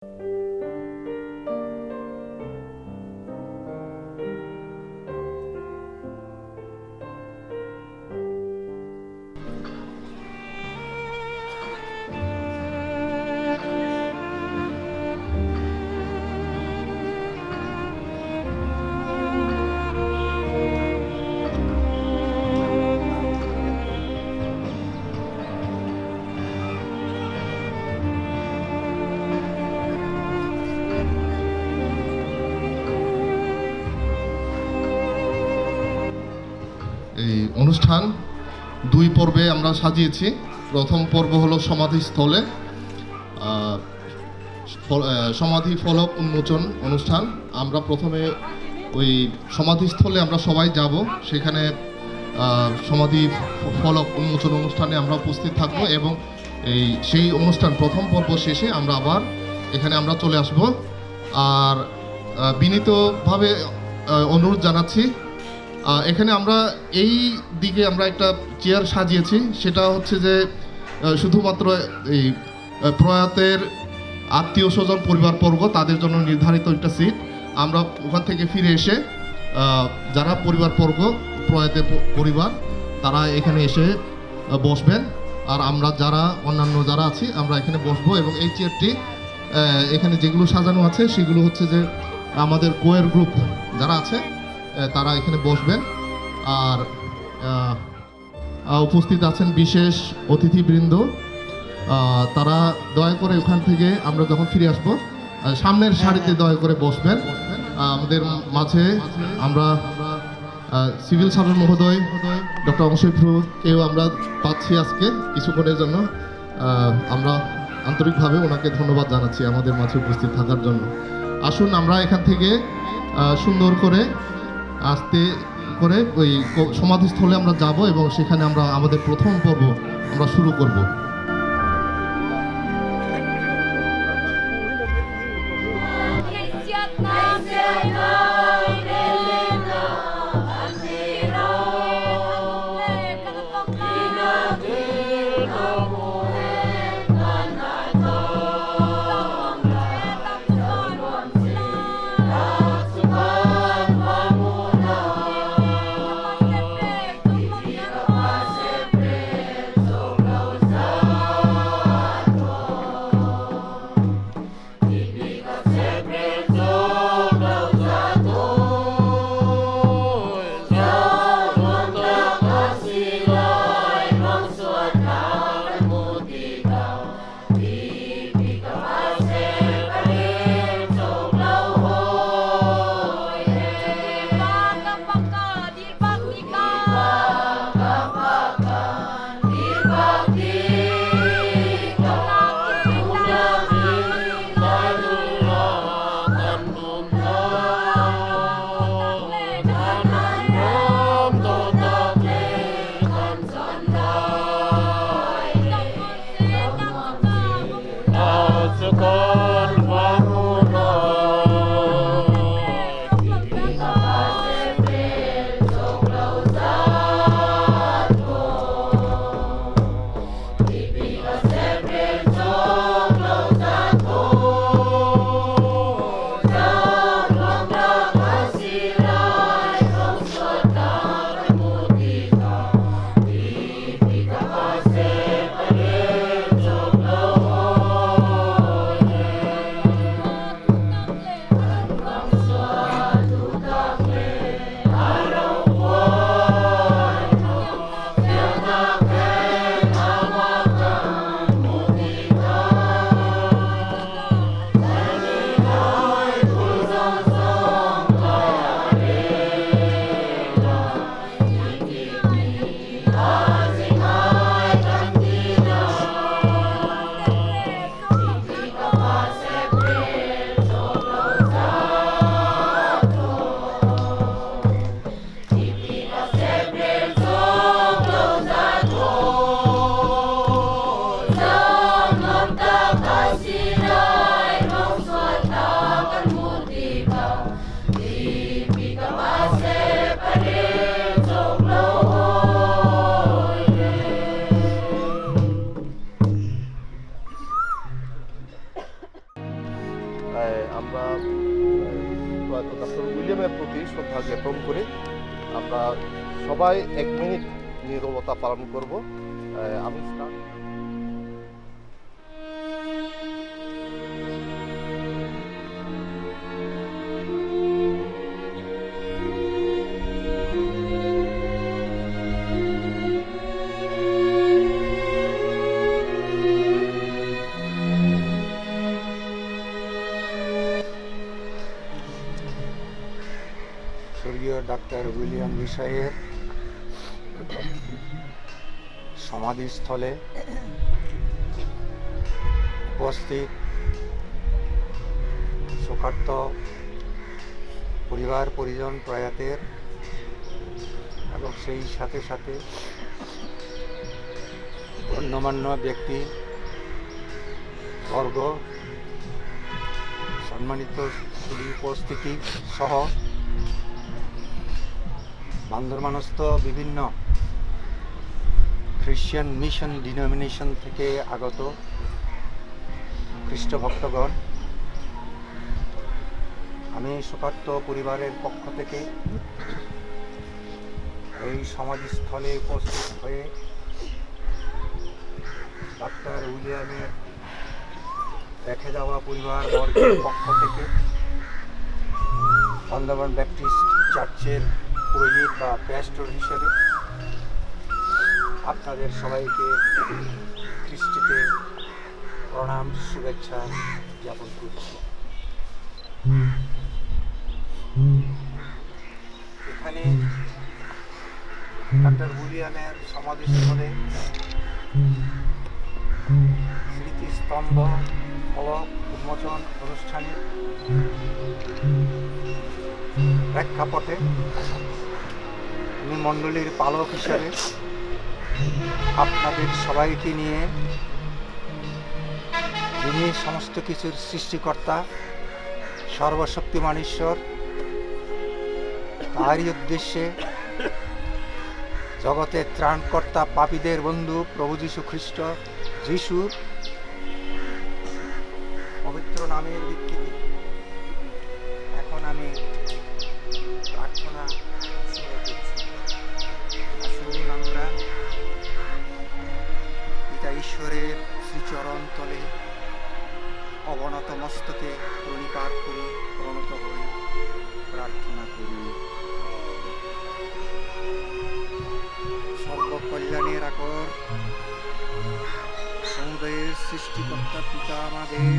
এই অনুষ্ঠান দুই পর্বে আমরা সাজিয়েছি। প্রথম পর্ব হলো সমাধিস্থলে সমাধি ফলক উন্মোচন অনুষ্ঠান। আমরা প্রথমে ওই সমাধিস্থলে আমরা সবাই যাব, সেখানে সমাধি ফলক উন্মোচন অনুষ্ঠানে আমরা উপস্থিত থাকব এবং সেই অনুষ্ঠান প্রথম পর্ব শেষে আমরা আবার এখানে আমরা চলে আসব। আর বিনীতভাবে অনুরোধ জানাচ্ছি, এখানে আমরা এই দিকে আমরা একটা চেয়ার সাজিয়েছি, সেটা হচ্ছে যে শুধুমাত্র এই প্রয়াতের আত্মীয় স্বজন পরিবারবর্গ তাদের জন্য নির্ধারিত একটা সিট। আমরা ওখান থেকে ফিরে এসে যারা পরিবারবর্গ প্রয়াতের পরিবার তারা এখানে এসে বসবেন, আর আমরা যারা অন্যান্য যারা আছি আমরা এখানে বসবো। এবং এই চেয়ারটি এখানে যেগুলো সাজানো আছে সেগুলো হচ্ছে যে আমাদের কোয়ের গ্রুপ যারা আছে তারা এখানে বসবেন। আর উপস্থিত আছেন বিশেষ অতিথিবৃন্দ, তারা দয়া করে ওখান থেকে আমরা যখন ফিরে আসবো সামনের সারিতে দয়া করে বসবেন। আমাদের মাঝে আমরা সিভিল সার্জন মহোদয় ডক্টর অংশীকেও আমরা পাচ্ছি আজকে কিছুক্ষণের জন্য। আমরা আন্তরিকভাবে ওনাকে ধন্যবাদ জানাচ্ছি আমাদের মাঝে উপস্থিত থাকার জন্য। আসুন আমরা এখান থেকে সুন্দর করে আস্তে করে ওই সমাধিস্থলে আমরা যাব এবং সেখানে আমরা আমাদের প্রথম পর্ব আমরা শুরু করব। আমরা প্রয়াত ডক্টর উইলিয়ামের প্রতি শ্রদ্ধা জ্ঞাপন করে আমরা সবাই 1 মিনিট নীরবতা পালন করব। আমি স্টার্ট স্বর্গীয় ডাক্তার উইলিয়াম বিষয়ের সমাধিস্থলে উপস্থিত শোকার্ত পরিবার পরিজন প্রয়াতের এবং সেই সাথে সাথে গণ্যমান্য ব্যক্তি বর্গ, সম্মানিত সুধী উপস্থিতি সহ বান্দরবানস্থ বিভিন্ন খ্রিশ্চান মিশন ডিনোমিনেশন থেকে আগত খ্রিস্ট ভক্তগণ, আমি শোকার্ত পরিবারের পক্ষ থেকে এই সমাধিস্থলে উপস্থিত হয়ে ডাক্তার উইলিয়ামের রেখে যাওয়া পরিবার বর্গের পক্ষ থেকে বান্দরবান ব্যাপটিস্ট চার্চের পুরোহিত বা প্যাস্টর হিসেবে আপনাদের সবাইকে খ্রিস্টীতে প্রণাম শুভেচ্ছা জ্ঞাপন করছি। এখানে ডাক্তার উইলিয়ামের সমাধিস্থলে স্মৃতিস্তম্ভ ফলক উন্মোচন অনুষ্ঠানের প্রেক্ষাপটে আমি মণ্ডলীর পালক হিসেবে আপনাদের সবাইকে নিয়ে, যিনি সমস্ত কিছুর সৃষ্টিকর্তা সর্বশক্তিমান ঈশ্বর, তারই উদ্দেশ্যে জগতের ত্রাণকর্তা পাপীদের বন্ধু প্রভু যীশু খ্রিস্ট যিশুর পবিত্র নামের ভিত্তিতে এখন আমি প্রার্থনা শুরু করছি। আসুন আমরা পিতা ঈশ্বরের শ্রীচরণ তলে অবনত মস্তকে প্রণিপাত করি, প্রণত হই, প্রার্থনা করি। সর্বকল্যাণের আকর সমুদয়ের সৃষ্টিকর্তা পিতা আমাদের,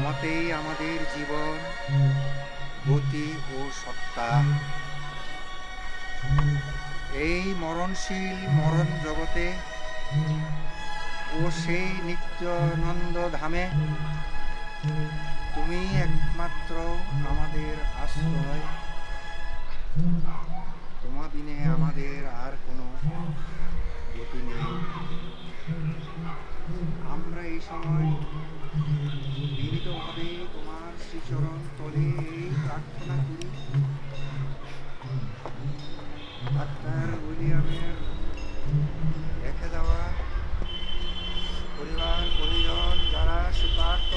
মতেই আমাদের জীবন, গতি ও সত্তা। এই মরণশীল মরণ জগতে ও সেই নিত্যানন্দ ধামে তুমি একমাত্র আমাদের আশ্রয়। তোমা বিনে আমাদের আর কোনো গতি নেই। আমরা এই সময় বিনীতভাবে তোমার শ্রীচরণ তলে এই প্রার্থনা করি। ডাক্তার উইলিয়ামের রেখে দেওয়া পরিবার পরিজন যারা শোকার্ত,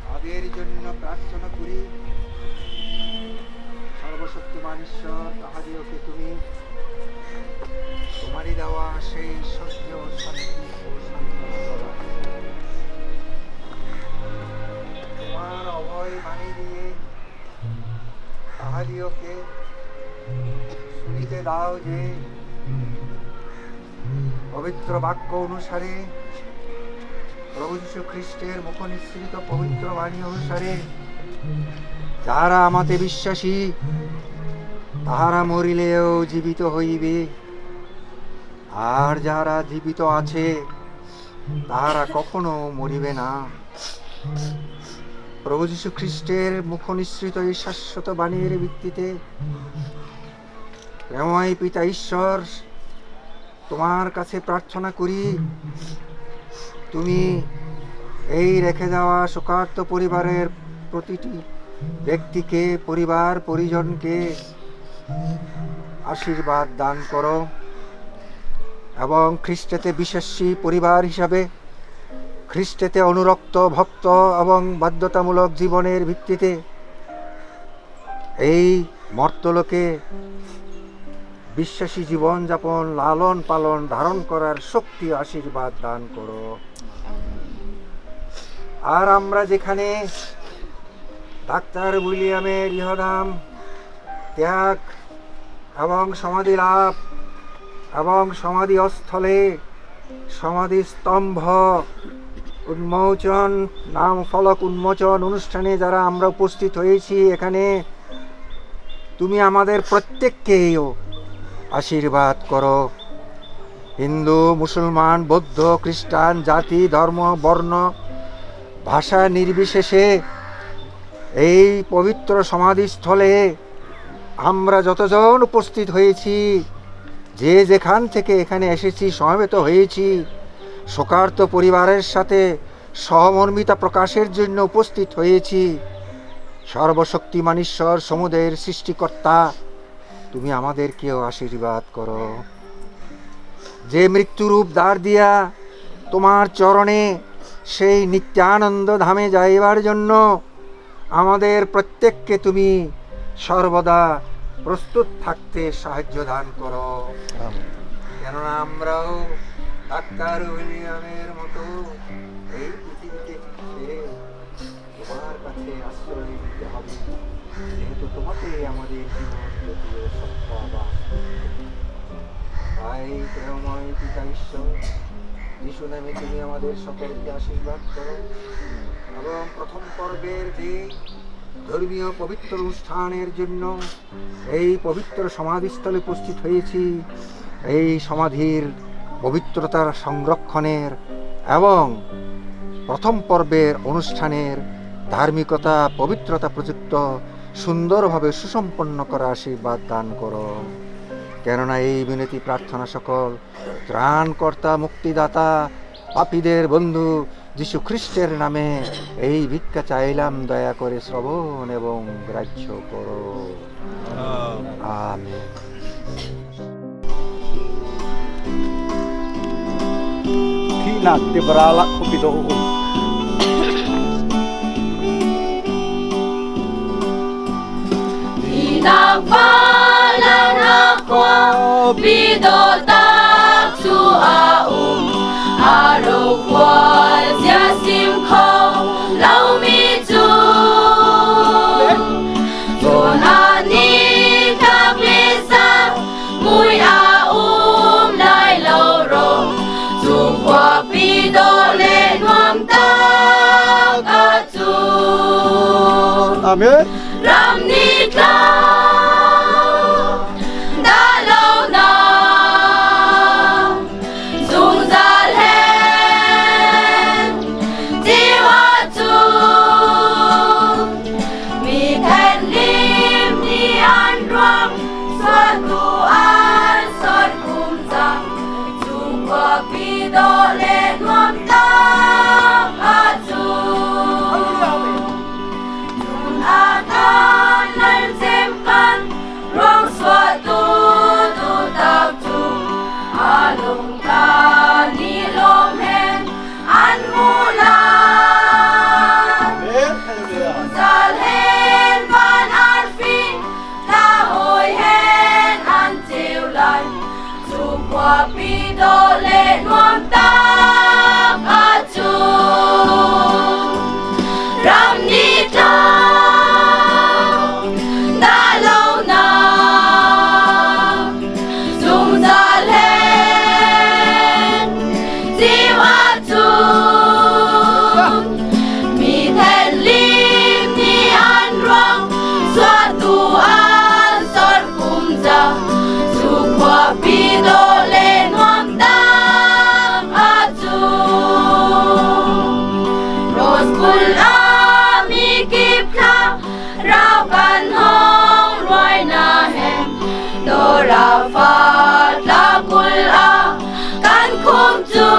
তাদের জন্য প্রার্থনা করি। সর্বশক্তিমান ঈশ্বর তাহাদিওকে তুমি তোমারই দেওয়া সেই সত্য শান্তি ও সান্ত্বনা দাও। তোমার অভয় বাণী দিয়ে তাহাদিওকে শুনিতে দাও যে পবিত্র বাক্য অনুসারে, প্রভু যীশু খ্রিস্টের মুখ নিঃসৃত পবিত্র বাণী অনুসারে যারা আমাতে বিশ্বাসী তাহারা মরিলেও জীবিত হইবে, আর যারা জীবিত আছে তাহারা কখনো মরিবে না। প্রভু যীশু খ্রিস্টের মুখ নিঃসৃত এই শাশ্বত বাণীর ভিত্তিতে প্রেমময় পিতা ঈশ্বর তোমার কাছে প্রার্থনা করি, তুমি এই রেখে যাওয়া শোকার্ত পরিবারের প্রতিটি ব্যক্তিকে, পরিবার পরিজনকে আশীর্বাদ দান করো এবং খ্রিস্টেতে বিশ্বাসী পরিবার হিসাবে খ্রিস্টেতে অনুরক্ত ভক্ত এবং বাধ্যতামূলক জীবনের ভিত্তিতে এই মর্তলোকে বিশ্বাসী জীবনযাপন লালন পালন ধারণ করার শক্তি আশীর্বাদ দান করো। আর আমরা যেখানে ডাক্তার উইলিয়ামের ইহধাম ত্যাগ এবং সমাধি লাভ এবং সমাধি স্থলে সমাধি স্তম্ভ উন্মোচন নাম ফলক উন্মোচন অনুষ্ঠানে যারা আমরা উপস্থিত হয়েছি, এখানে তুমি আমাদের প্রত্যেককেও আশীর্বাদ করো। হিন্দু, মুসলমান, বৌদ্ধ, খ্রিস্টান, জাতি, ধর্ম, বর্ণ, ভাষা নির্বিশেষে এই পবিত্র সমাধিস্থলে আমরা যতজন উপস্থিত হয়েছি, যে যেখান থেকে এখানে এসেছি, সমবেত হয়েছি, শোকার্ত পরিবারের সাথে সহমর্মিতা প্রকাশের জন্য উপস্থিত হয়েছি, সর্বশক্তিমান ঈশ্বর সমুদয়ের সৃষ্টিকর্তা, তুমি আমাদেরকেও আশীর্বাদ করো। যে মৃত্যুরূপ দ্বার দিয়া তোমার চরণে সেই নিত্যানন্দ ধামে যাইবার জন্য আমাদের প্রত্যেককে তুমি সর্বদা প্রস্তুত থাকতে সাহায্য দান করো। কেননা আমরাও ডাক্তার উইলিয়ামের মতো এই পৃথিবীতে তোমার কাছে আশ্রয় নিতে হবে, যেহেতু তোমাকে আমাদের জীবন জাতীয় সত্তাবাস। তাই প্রেমময় পিতা ঈশ্বর, যিশু নামে তুমি আমাদের সকলকে আশীর্বাদ করো এবং প্রথম পর্বের যে ধর্মীয় পবিত্র অনুষ্ঠানের জন্য এই পবিত্র সমাধিস্থলে উপস্থিত হয়েছি, এই সমাধির পবিত্রতার সংরক্ষণের এবং প্রথম পর্বের অনুষ্ঠানের ধার্মিকতা পবিত্রতা প্রযুক্ত সুন্দরভাবে সুসম্পন্ন করা আশীর্বাদ দান করো। কেননা এই বিনতি প্রার্থনা সকল ত্রাণকর্তা মুক্তিদাতা পাপীদের বন্ধু যীশু খ্রিস্টের নামে এই ভিক্ষা চাইলাম, দয়া করে শ্রবণ এবং গ্রাহ্য করো। Amen. Kinat di beralak kupidoon. Pinagpalan ako, bidotak suaum, araw kwal siyasim ko, laumitu. Tunani kaplisa, muy aum lai lauro, tukwa pidole nuam takatu. Amen. Ramnikla dalaw na zungzalhen diwatu mikan lim ni andram satuan sorkumza tukwa pidole nuam takatu. Akan lalsemkan ruang suatu tutapju alung kanilom hen anmulan salhen van arfin lahoy hen antiulan sukwa pidole nuam takatu ramnita dalaw na zungzalhen diwatun mithenlim ni anruang suatuan sorkumza sukwa pidole nuam takatun roskul amikipka rao kan hong roi na hen dora fat la kul a kan kum tu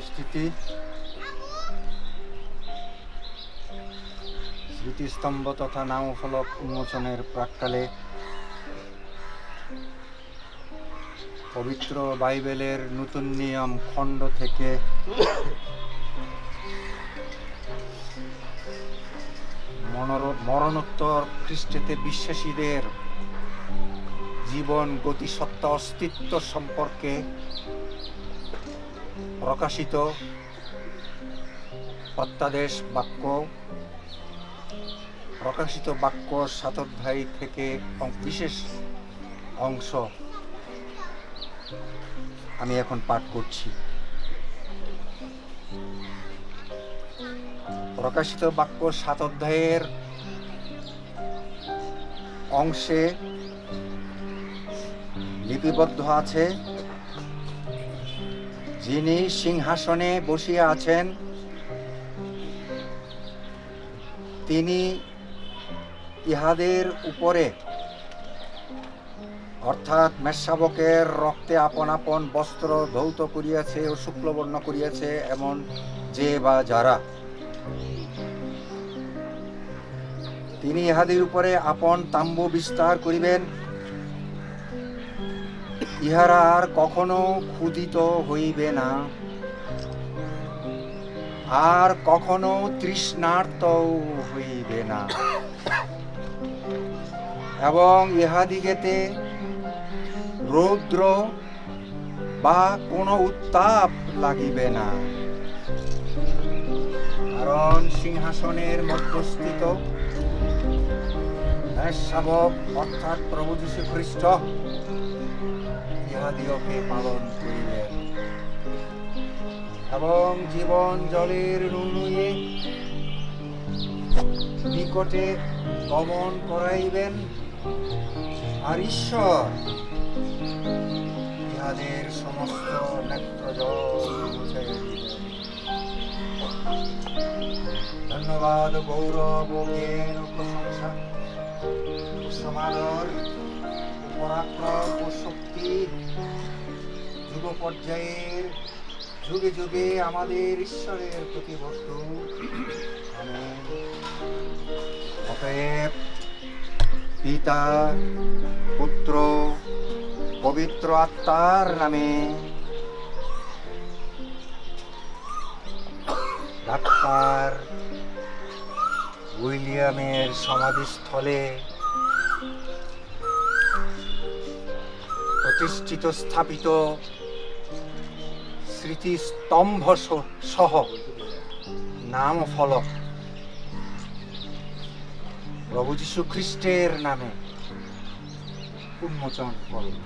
উপস্থিতি, স্মৃতিস্তম্ভ তথা নামফলক উন্মোচনের প্রাক্কালে পবিত্র বাইবেলের নতুন নিয়ম খণ্ড থেকে মরণোত্তর খ্রিস্টেতে বিশ্বাসীদের জীবন, গতিসত্তা, অস্তিত্ব সম্পর্কে প্রকাশিত প্রত্যাদেশ বাক্য, প্রকাশিত বাক্য 7 অধ্যায় থেকে বিশেষ অংশ আমি এখন পাঠ করছি। প্রকাশিত বাক্য 7 অধ্যায়ের অংশে লিপিবদ্ধ আছে, যিনি সিংহাসনে বসিয়া আছেন তিনি ইহাদের উপরে অর্থাৎ মেষশাবকের রক্তে আপন আপন বস্ত্র ধৌত করিয়াছে ও শুক্লবর্ণ করিয়াছে এমন যে বা যারা, তিনি ইহাদের উপরে আপন তাম্বু বিস্তার করিবেন। ইহারা আর কখনো ক্ষুধিত হইবে না, আর কখনো তৃষ্ণার্ত হইবে না, এবং ইহাদিগেতে রৌদ্র বা কোনো উত্তাপ লাগিবে না, কারণ সিংহাসনের মধ্যস্থিত মেষশাবক অর্থাৎ প্রভু যীশু খ্রিস্ট ইহাদিওকে পালন করিবেন এবং জীবন জলের নুনুয়ে নিকটে গমন করাইবেন, আর ঈশ্বর ইহাদের সমস্ত নেত্রজল মুছাইয়া দিবেন। ধন্যবাদ, গৌরব ও জ্ঞান ও প্রশংসা, সমাদর, পরাক্রম ও শক্তি যুগ পর্যায়ের যুগে যুগে আমাদের ঈশ্বরের প্রতি বর্তুক। আমেন। অতএব পিতা, পুত্র, পবিত্র আত্মার নামে ডাক্তার উইলিয়ামের সমাধিস্থলে প্রতিষ্ঠিত স্থাপিত স্মৃতিস্তম্ভ সহ নাম ফলক প্রভু যীশু খ্রিস্টের নামে উন্মোচন করুন।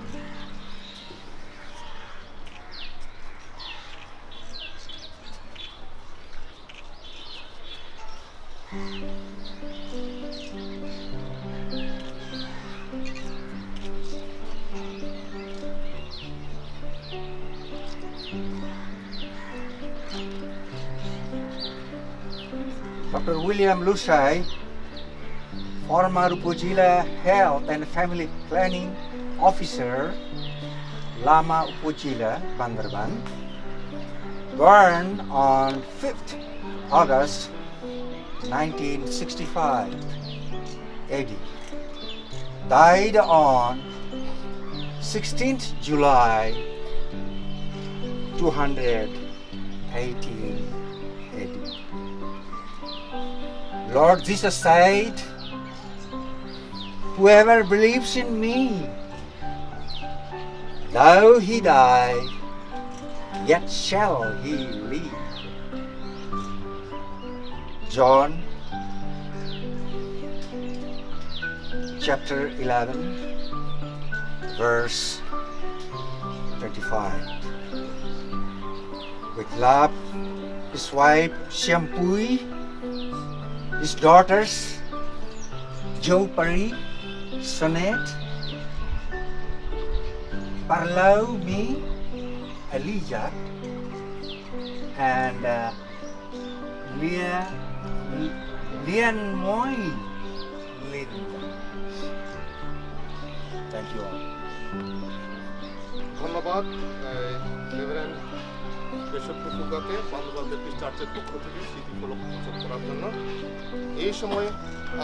Dr. William Lusai, former Upazila Health and Family Planning Officer, Lama Upazila, Bandarban, born on 5th August 1965 AD, died on 16th July 218 AD. Lord Jesus said, "Whoever believes in me, though he die, yet shall he live." John chapter 11, verse 35. With love, his wife Shampui, his daughters Joe Pari, Sonette, Parlau Mi, Elijah, and Lian Moy Linda. Thank you all. ধন্যবাদ reverend এসব পটুয়াকে Bandarban Baptist চার্চের পক্ষ থেকে স্মৃতি ফলক উন্মোচন করার জন্য। এই সময়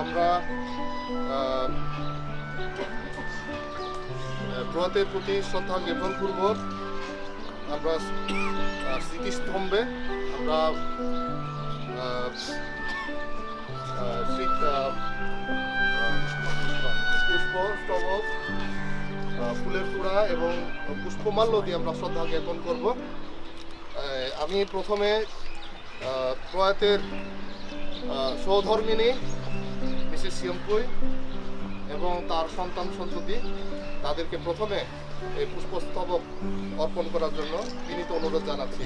আমরা প্রয়াতের প্রতি শ্রদ্ধা জ্ঞাপন পূর্বক আমরা স্মৃতিস্তম্ভে আমরা পুষ্পস্তবক, ফুলের তোড়া এবং পুষ্পমাল্য দিয়ে আমরা শ্রদ্ধা জ্ঞাপন করব। আমি প্রথমে প্রয়াতের সহধর্মিনী মিসেস সিয়ামপুই এবং তার সন্তান সন্ততি তাদেরকে প্রথমে এই পুষ্পস্তবক অর্পণ করার জন্য বিনীত অনুরোধ জানাচ্ছি।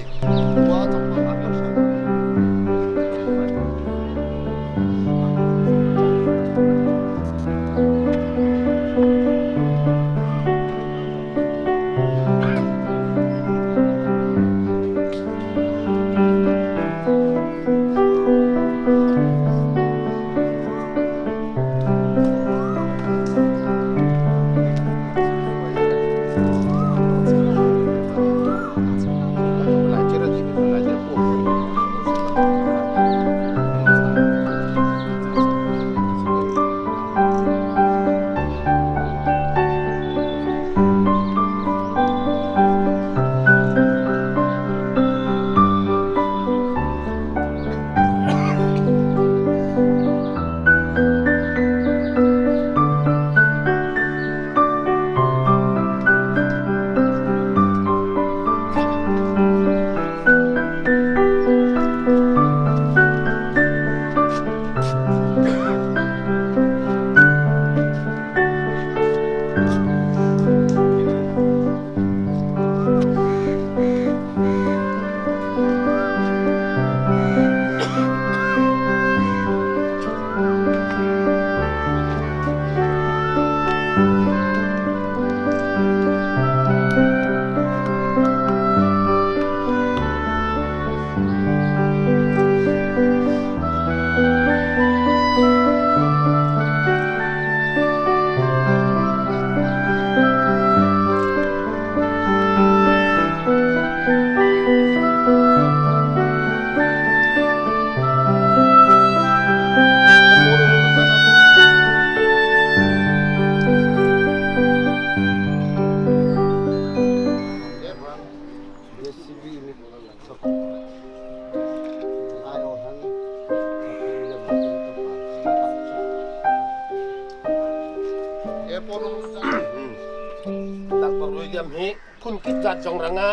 Dr. William He kun kita jong ranga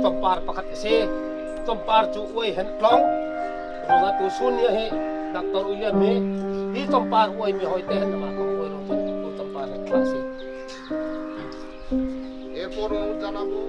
tompar pakat se tompar cu oi hen klong ronga tu sun ya he Dr. William He di tompar oi mi hoi ten ma ko oi ron tu tompar klase এরপর জানাবো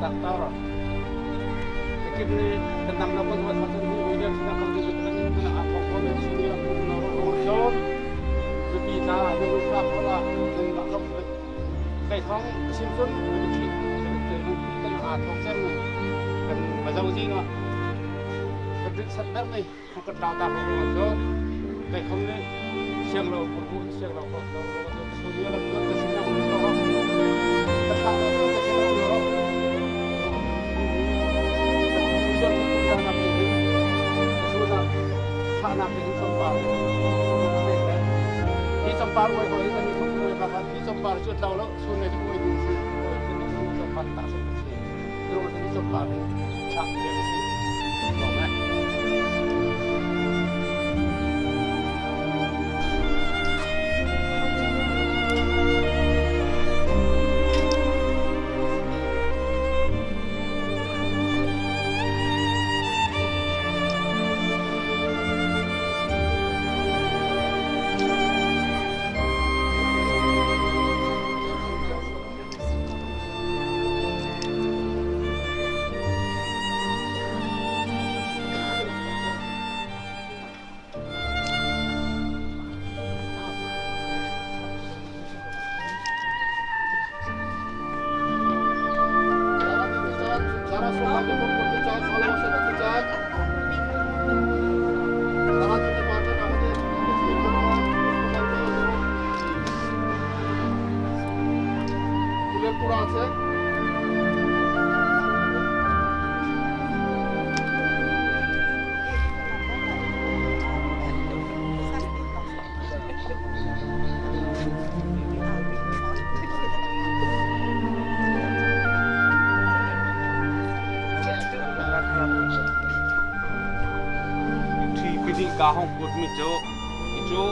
Dr. Kini tentang dapat buat macam ini William sudah kalau kita nak apa pun sini aku nak lebih dah dulu apa dan nak kai thong simpson lebih kita nak thong sen dan macam ni no kedek sadar ni aku dah tak apa kai thong ni siang lo pun siang lo kau sini lah kita sini aku orang tak ada kita sini orang anak ini sempar, ini sempar, woi woi ini sempar, bahkan ini sempar sudah tahu lo, sungai itu woi ini sempar tak seperti terus ini sempar cak dari sini, tahu tak? di ka hong put mi cho ichu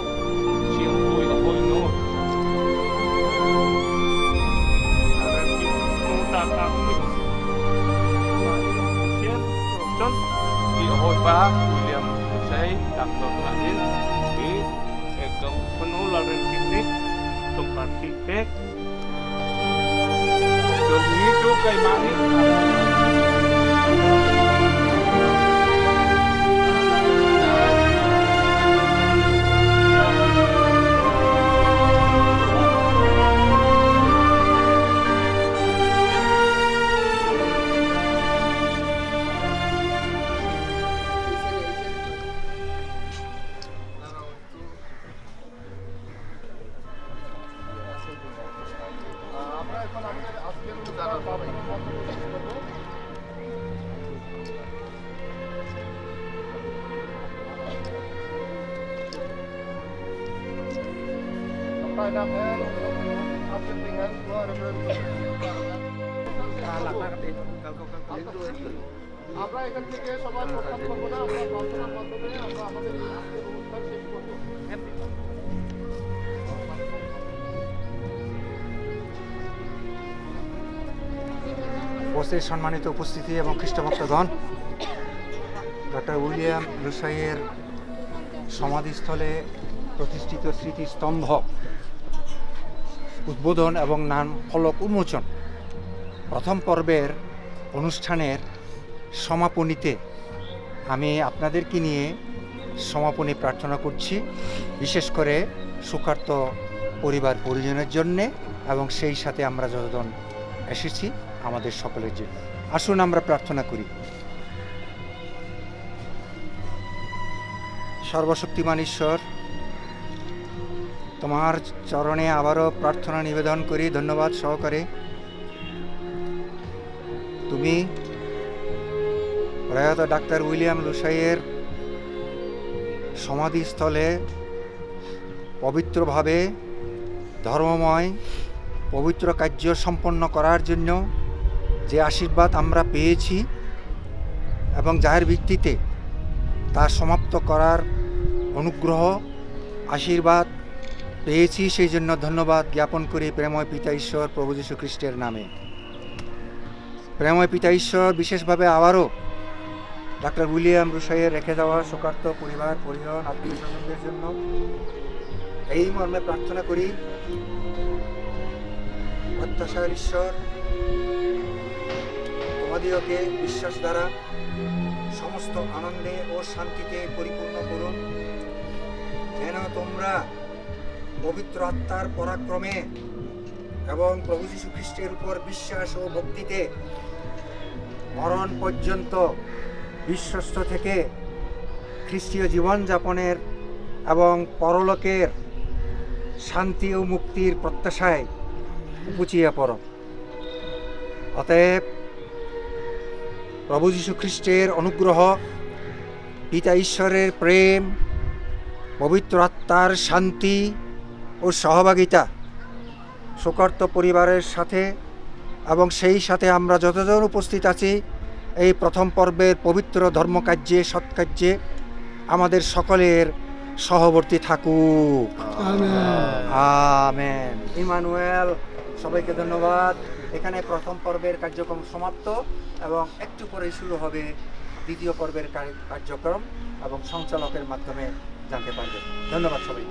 siang hoi a hoi no aran ki no ta ka mi sian chon ki hoi ba William Say Dr. Lain ki ekdom penularan kini tempat titik jadi itu kayak mana আমরা এখন আমাদের আজকের যারা পাবে Sampai dapat hasil tinggal keluar আমরা এখান থেকে সবাই প্রস্তাব করবো না আমরা প্রার্থনার মাধ্যমে আমরা আমাদের এই আজকের অনুষ্ঠান শেষ করবো উপস্থিত সম্মানিত উপস্থিতি এবং খ্রিস্টভক্তগণ, ডক্টর উইলিয়াম লুসাইয়ের সমাধিস্থলে প্রতিষ্ঠিত স্মৃতিস্তম্ভ উদ্বোধন এবং নাম ফলক উন্মোচন প্রথম পর্বের অনুষ্ঠানের সমাপনীতে আমি আপনাদেরকে নিয়ে সমাপনী প্রার্থনা করছি, বিশেষ করে সুখার্ত পরিবার পরিজনের জন্যে এবং সেই সাথে আমরা যতজন এসেছি আমাদের সকলের জন্য। আসুন আমরা প্রার্থনা করি। সর্বশক্তিমান ঈশ্বর, তোমার চরণে আবারও প্রার্থনা নিবেদন করি ধন্যবাদ সহকারে। তুমি প্রয়াত ডাক্তার উইলিয়াম লুসাইয়ের সমাধিস্থলে পবিত্রভাবে ধর্মময় পবিত্র কার্য সম্পন্ন করার জন্য যে আশীর্বাদ আমরা পেয়েছি এবং যার ভিত্তিতে তা সমাপ্ত করার অনুগ্রহ আশীর্বাদ পেয়েছি, সেই জন্য ধন্যবাদ জ্ঞাপন করি প্রেময় পিতা ঈশ্বর প্রভু যীশু খ্রিস্টের নামে। প্রেময় পিতা ঈশ্বর বিশেষভাবে আবারও ডাক্তার উইলিয়াম লুসাইয়ের রেখে যাওয়া শোকার্ত পরিবার পরিজন আত্মীয় স্বজনদের জন্য এই মর্মে প্রার্থনা করি। প্রত্যাশার ঈশ্বর, তোমাদিওকে বিশ্বাস দ্বারা সমস্ত আনন্দে ও শান্তিতে পরিপূর্ণ করুন, যেন তোমরা পবিত্র আত্মার পরাক্রমে এবং প্রভু যীশু খ্রিস্টের উপর বিশ্বাস ও ভক্তিতে মরণ পর্যন্ত বিশ্বস্ত থেকে খ্রিস্টীয় জীবনযাপনের এবং পরলোকের শান্তি ও মুক্তির প্রত্যাশায় উপচিয়ে পড়ো। অতএব প্রভু যীশু খ্রিস্টের অনুগ্রহ, পিতা ঈশ্বরের প্রেম, পবিত্র আত্মার শান্তি ও সহভাগিতা শোকার্ত পরিবারের সাথে এবং সেই সাথে আমরা যতজন উপস্থিত আছি এই প্রথম পর্বের পবিত্র ধর্মকার্যে সৎকার্যে আমাদের সকলের সহবর্তী থাকুক। আমেন। ইমানুয়েল, সবাইকে ধন্যবাদ। এখানে প্রথম পর্বের কার্যক্রম সমাপ্ত এবং একটু পরেই শুরু হবে দ্বিতীয় পর্বের কার্যক্রম এবং সঞ্চালকের মাধ্যমে জানতে পারবেন। ধন্যবাদ সবাই।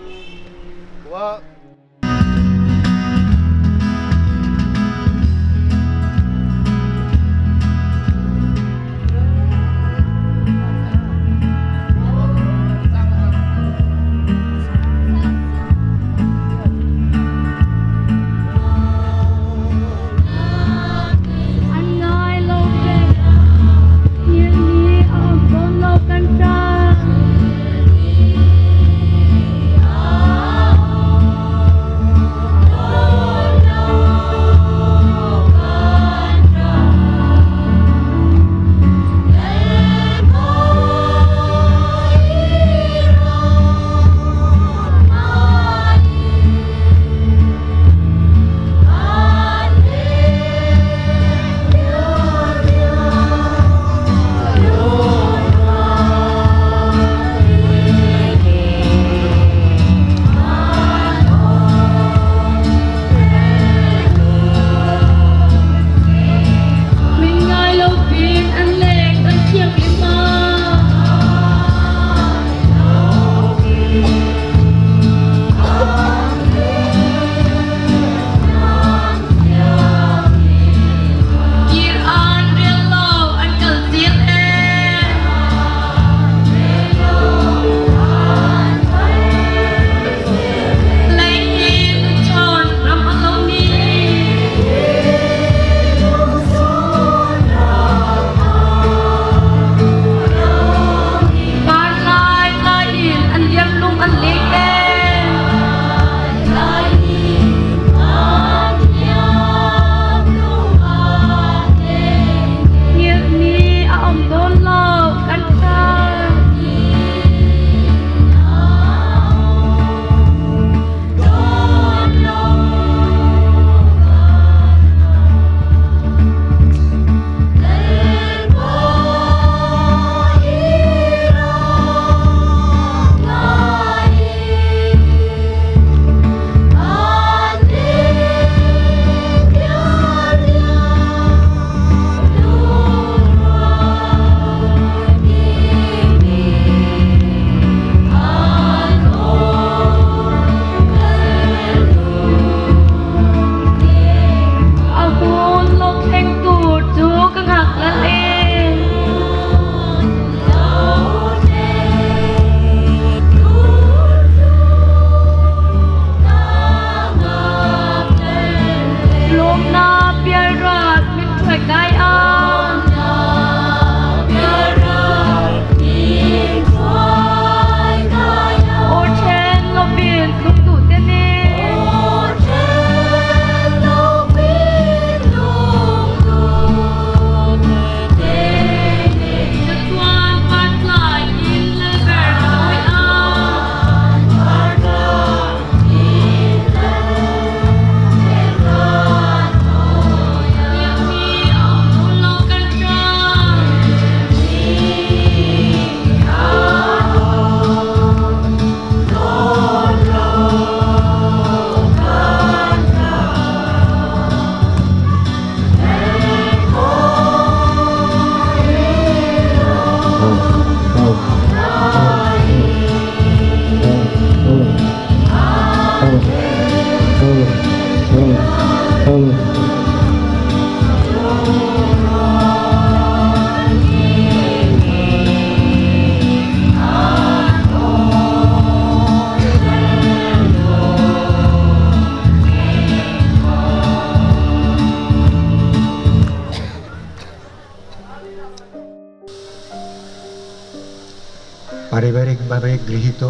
পারিবারিকভাবে গৃহীত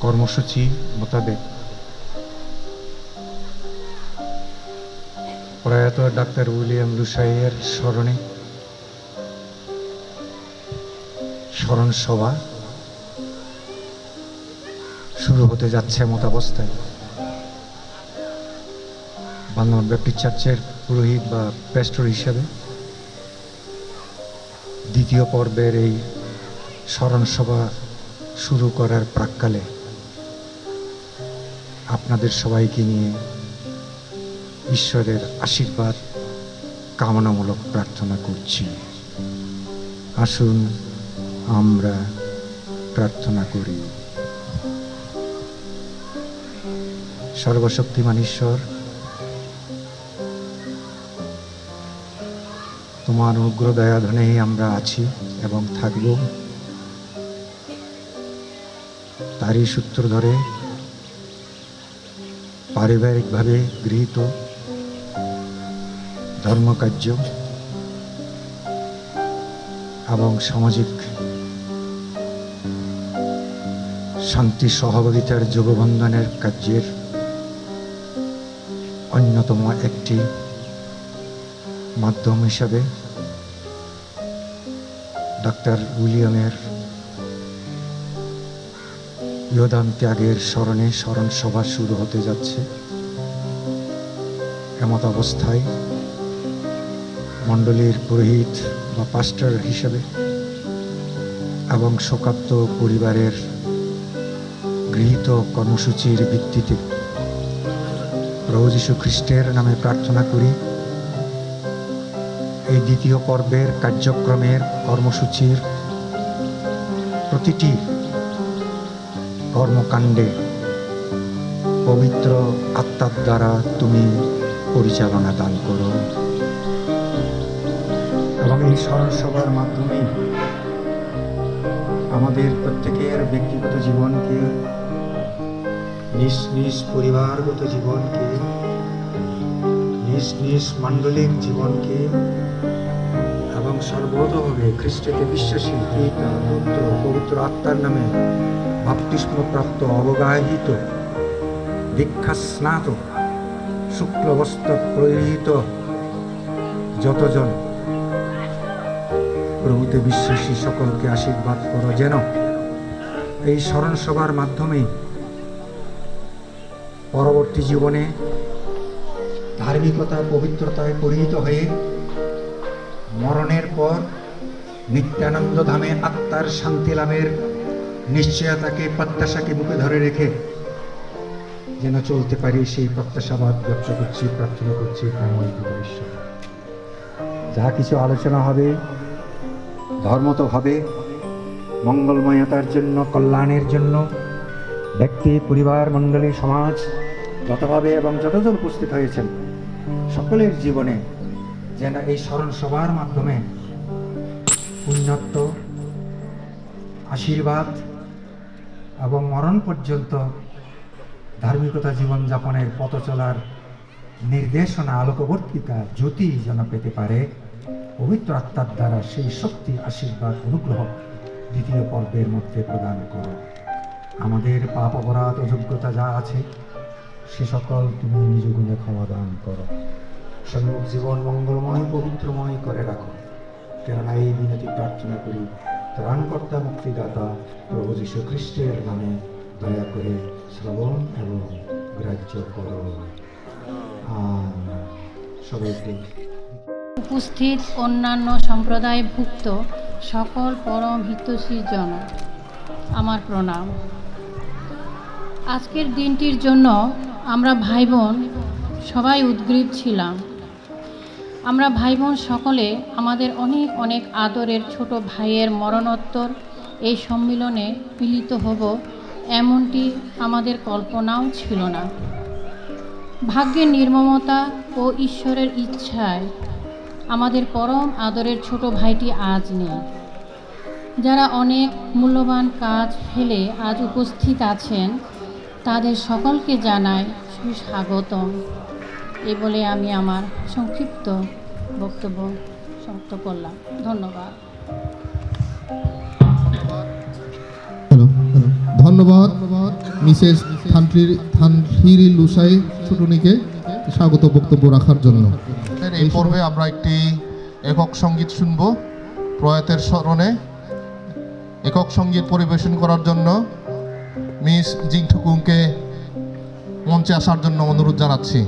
কর্মসূচি মোতাবেক প্রয়াত ডাক্তার উইলিয়াম লুশাইয়ের স্মরণে স্মরণ সভা শুরু হতে যাচ্ছে মতাবস্থায় বাংলা ব্যাপটিস্ট চার্চের পুরোহিত বা প্যাস্টর হিসাবে দ্বিতীয় পর্বের এই স্মরণ সভা শুরু করার প্রাক্কালে আপনাদের সবাইকে নিয়ে ঈশ্বরের আশীর্বাদ কামনামূলক প্রার্থনা করছি। আসুন আমরা প্রার্থনা করি। সর্বশক্তিমান ঈশ্বর, তোমার অনুগ্রহ দয়াধনেই আমরা আছি এবং থাকব। তারই সূত্র ধরে পারিবারিকভাবে গৃহীত ধর্মকার্য এবং সামাজিক শান্তি সহযোগিতার যোগবন্ধনের কার্যের অন্যতম একটি মাধ্যম হিসাবে ডাক্তার উইলিয়ামের ইহদান ত্যাগের স্মরণে স্মরণ সভা শুরু হতে যাচ্ছে। এমত অবস্থায় মণ্ডলীর পুরোহিত বা পাস্টর হিসেবে এবং শোকাপ্ত পরিবারের গৃহীত কর্মসূচির ভিত্তিতে প্রভু যীশু খ্রিস্টের নামে প্রার্থনা করি, এই দ্বিতীয় পর্বের কার্যক্রমের কর্মসূচির প্রতিটি কর্মকাণ্ডে পবিত্র আত্মার দ্বারা তুমি পরিচালনা দান করো এবং এই স্মরণ সভার মাধ্যমে আমাদের প্রত্যেকের ব্যক্তিগত জীবনকে, নিজ নিজ পরিবারগত জীবনকে, নিজ নিজ মাণ্ডলিক জীবনকে এবং সর্বতভাবে খ্রিস্টকে বিশ্বাসী পিতা, পুত্র, পবিত্র আত্মার নামে বাপ্তিস্মপ্রাপ্ত, অবগাহিত, দীক্ষাস্নাত, শুক্লবস্ত্র পরিহিত যতজন প্রভুতে বিশ্বাসী সকলকে আশীর্বাদ করো, যেন এই স্মরণ সভার মাধ্যমে পরবর্তী জীবনে ধার্মিকতা, পবিত্রতায় পরিহিত হয়ে মরণের পর নিত্যানন্দ ধামে আত্মার শান্তি লাভের নিশ্চয়তাকে, প্রত্যাশাকে মুখে ধরে রেখে যেন চলতে পারি, সেই প্রত্যাশাবাদ ব্যক্ত করছি, প্রার্থনা করছি। ঈশ্বর, যা কিছু আলোচনা হবে ধর্ম তো হবে, মঙ্গলময়তার জন্য, কল্যাণের জন্য ব্যক্তি, পরিবার, মণ্ডলী, সমাজ যতভাবে এবং যতজন উপস্থিত হয়েছেন সকলের জীবনে যেন এই স্মরণ সভার মাধ্যমে পুণ্যত্ব, আশীর্বাদ এবং মরণ পর্যন্ত ধার্মিকতা জীবনযাপনের পথ চলার নির্দেশনা, আলোকবর্তিকা, জ্যোতি যেন পেতে পারে পবিত্র আত্মার দ্বারা। সেই শক্তি, আশীর্বাদ, অনুগ্রহ দ্বিতীয় পর্বের মধ্যে প্রদান করো। আমাদের পাপ, অপরাধ, অযোগ্যতা যা আছে সে সকল তুমি নিজ গুণে ক্ষমা দান করো। সম্মুখ জীবন মঙ্গলময়, পবিত্রময় করে রাখো। কেননা এই বিনতি প্রার্থনা করি ত্রাণকর্তা, মুক্তিদাতা প্রভু যীশু খ্রিস্টের নামে। দয়া করে শ্রবণ এবং গ্রাহ্য করো। সবাইকে উপস্থিত অন্যান্য সম্প্রদায়ভুক্ত সকল পরম হিতৈষী জন আমার প্রণাম। আজকের দিনটির জন্য আমরা ভাই বোন সবাই উদ্গ্রীব ছিলাম। আমরা ভাই বোন সকলে আমাদের অনেক অনেক আদরের ছোট ভাইয়ের মরণোত্তর এই সম্মিলনে মিলিত হব, এমনটি আমাদের কল্পনাও ছিল না। ভাগ্যের নির্মমতা ও ঈশ্বরের ইচ্ছায় আমাদের পরম আদরের ছোট ভাইটি আজ নেই। যারা অনেক মূল্যবান কাজ ফেলে আজ উপস্থিত আছেন তাদের সকলকে জানাই সুস্বাগতম। এই বলে আমি আমার সংক্ষিপ্ত বক্তব্য সমাপ্ত করলাম। ধন্যবাদ। ধন্যবাদ মিসেস থানথিরি লুসাই ছুটুনিকে স্বাগত বক্তব্য রাখার জন্য। এই পর্বে আমরা একটি একক সঙ্গীত শুনব। প্রয়াতের স্মরণে একক সঙ্গীত পরিবেশন করার জন্য মিস জিংঠুকুংকে মঞ্চে আসার জন্য অনুরোধ জানাচ্ছি।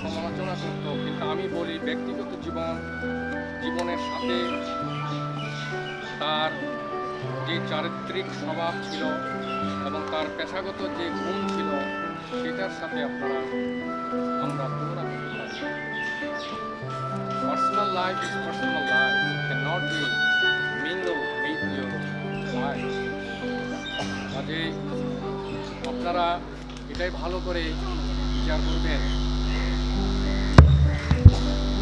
সমালোচনা করতো, কিন্তু আমি বলি ব্যক্তিগত জীবনের সাথে তার যে চারিত্রিক স্বভাব ছিল এবং তার পেশাগত যে গুণ ছিল সেটার সাথে আমরা তুলনা করতে পারি। Personal life is personal life, can not be mingle with your life. কাজে আপনারা এটাই ভালো করে বিচার করবেন।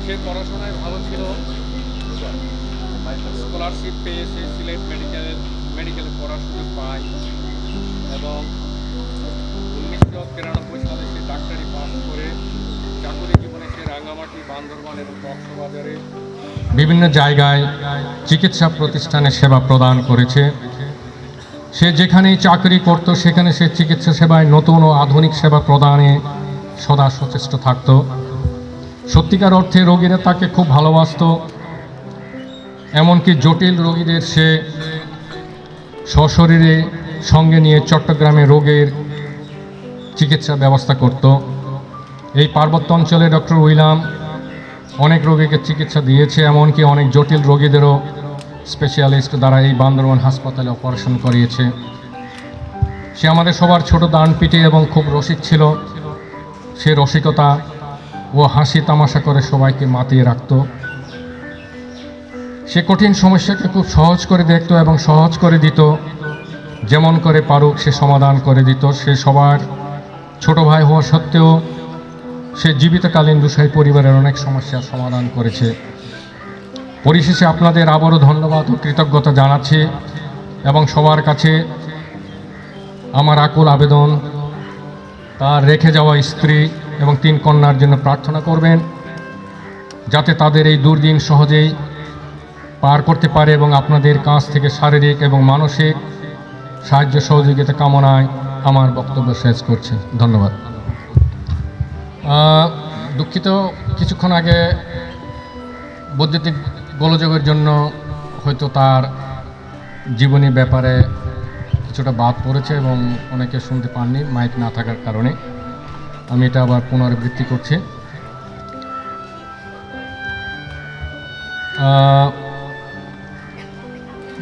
সে পড়াশোনায় ভালো ছিল, স্কলারশিপ পেয়ে সে সিলেট মেডিকেলে পড়ার সুযোগ পায় এবং 1993 সালে সে ডাক্তারি পাস করে চাকুরি জীবনে সে রাঙ্গামাটি, বান্দরবান এবং কক্সবাজারে বিভিন্ন জায়গায় চিকিৎসা প্রতিষ্ঠানে সেবা প্রদান করেছে। সে যেখানেই চাকরি করত সেখানে সে চিকিৎসা সেবায় নতুন ও আধুনিক সেবা প্রদানে সদা সচেষ্ট থাকত। সত্যিকার অর্থে রোগীরা তাকে খুব ভালোবাসত, এমনকি জটিল রোগীদের সে সশরীরে সঙ্গে নিয়ে চট্টগ্রামে রোগের চিকিৎসা ব্যবস্থা করত। এই পার্বত্য অঞ্চলে ডক্টর উইলাম অনেক রোগীকে চিকিৎসা দিয়েছে, এমনকি অনেক জটিল রোগীদেরও স্পেশালিস্ট দ্বারা এই বান্দরবান হাসপাতালে অপারেশন করিয়েছে। সে আমাদের সবার ছোট দানপিটে এবং খুব রসিক ছিল। সে রসিকতা ও হাসি তামাশা করে সবাইকে মাতিয়ে রাখত। সে কঠিন সমস্যাকে খুব সহজ করে দেখত এবং সহজ করে দিত, যেমন করে পারুক সে সমাধান করে দিত। সে সবার ছোট ভাই হওয়া সত্ত্বেও সে জীবিতকালীন লুসাই পরিবারের অনেক সমস্যার সমাধান করেছে। পরিশেষে আপনাদের আবারও ধন্যবাদ ও কৃতজ্ঞতা জানাচ্ছি এবং সবার কাছে আমার আকুল আবেদন তার রেখে যাওয়া স্ত্রী এবং 3 কন্যার জন্য প্রার্থনা করবেন, যাতে তাদের এই দুর্দিন সহজেই পার করতে পারে এবং আপনাদের কাছ থেকে শারীরিক এবং মানসিক সাহায্য সহযোগিতা কামনায় আমার বক্তব্য শেষ করছি। ধন্যবাদ। দুঃখিত, কিছুক্ষণ আগে বৈদ্যুতিক গোলযোগের জন্য হয়তো তার জীবনী ব্যাপারে কিছুটা বাদ পড়েছে এবং অনেকে শুনতে পাননি মাইক না থাকার কারণে। আমি এটা আবার পুনরাবৃত্তি করছি।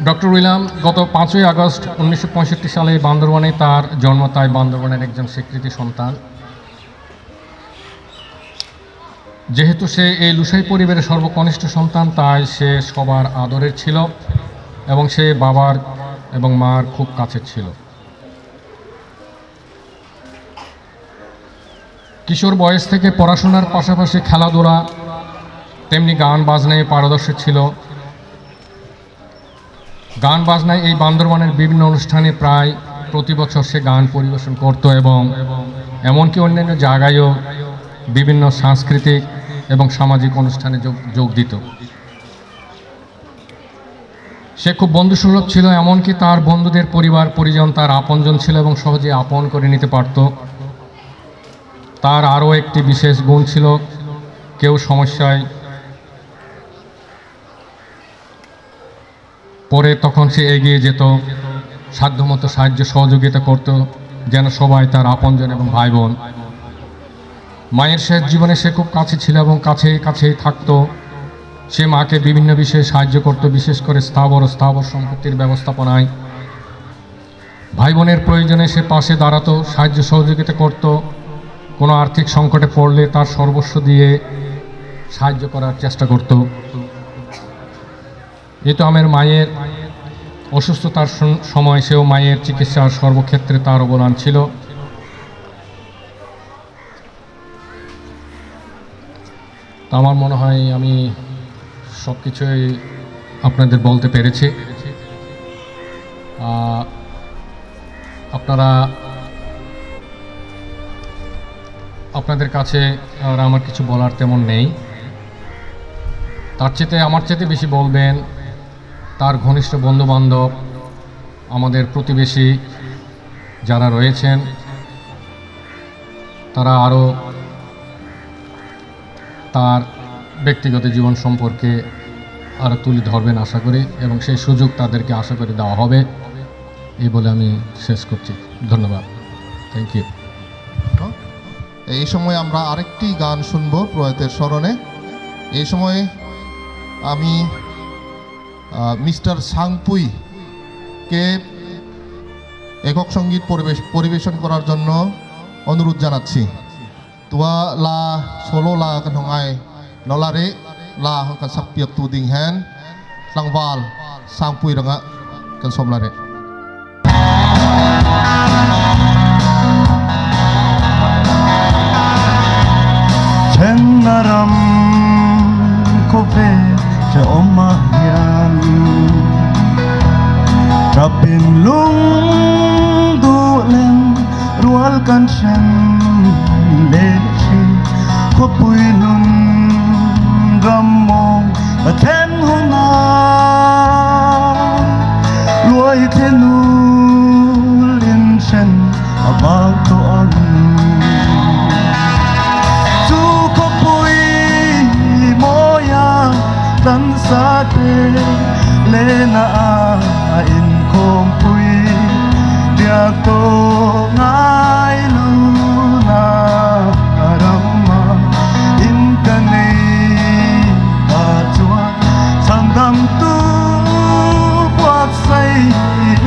ডক্টর উইলাম গত 5ই আগস্ট 1965 সালে বান্দরবানে তার জন্ম, তাই বান্দরবানের একজন স্বীকৃতি সন্তান। যেহেতু সে এই লুসাই পরিবারের সর্বকনিষ্ঠ সন্তান, তাই সে সবার আদরের ছিল এবং সে বাবার এবং মার খুব কাছের ছিল। কিশোর বয়স থেকে পড়াশোনার পাশাপাশি খেলাধুলা তেমনি গান বাজনায় পারদর্শী ছিল। গান বাজনায় এই বান্দরবানের বিভিন্ন অনুষ্ঠানে প্রায় প্রতি বছর সে গান পরিবেশন করত এবং এমনকি অন্যান্য জায়গায়ও বিভিন্ন সাংস্কৃতিক এবং সামাজিক অনুষ্ঠানে যোগ দিত। সে খুব বন্ধুসুলভ ছিল, এমনকি তার বন্ধুদের পরিবার পরিজন তার আপনজন ছিল এবং সহজে আপন করে নিতে পারত। তার আরও একটি বিশেষ গুণ ছিল, কেউ সমস্যায় পরে তখন সে এগিয়ে যেত, সাধ্যমতো সাহায্য সহযোগিতা করত, যেন সবাই তার আপনজন এবং ভাই বোন। মায়ের শেষ জীবনে সে খুব কাছে ছিল এবং কাছেই থাকতো। সে মাকে বিভিন্ন বিষয়ে সাহায্য করত, বিশেষ করে স্থাবর সম্পত্তির ব্যবস্থাপনায়। ভাই বোনের প্রয়োজনে সে পাশে দাঁড়াতো, সাহায্য সহযোগিতা করত। কোনো আর্থিক সংকটে পড়লে তার সর্বস্ব দিয়ে সাহায্য করার চেষ্টা করত। যেহেতু আমার মায়ের অসুস্থতার সময় সেও মায়ের চিকিৎসার সর্বক্ষেত্রে তার অবদান ছিল। তা আমার মনে হয় আমি সব কিছুই আপনাদের বলতে পেরেছি। আপনাদের কাছে আর আমার কিছু বলার তেমন নেই। আমার চেয়ে বেশি বলবেন তার ঘনিষ্ঠ বন্ধুবান্ধব, আমাদের প্রতিবেশী যারা রয়েছেন, তারা আরও তার ব্যক্তিগত জীবন সম্পর্কে আরও তুলে ধরবেন আশা করি, এবং সেই সুযোগ তাদেরকে আশা করি দেওয়া হবে। এই বলে আমি শেষ করছি। ধন্যবাদ। Thank you. এই সময় আমরা আরেকটি গান শুনব প্রয়াতের স্মরণে। এই সময় আমি মিস্টার সাংপুইকে একক সঙ্গীত পরিবেশন করার জন্য অনুরোধ জানাচ্ছি। তুয়া লা সোলো লা kan hongai nolare la kan sapiak tu ding hen langwal sangpui ranga kan somlare. Chen naram ko ve che oma yan Rabin lung du len rual kan shen le chi ko pui lun ram mong a ten hona luai thenu lin shen abang to an chu ko pui moya tan sa te le na in kom pui dia to ngai lu na ramma in kanei a chua sandam tu puat sai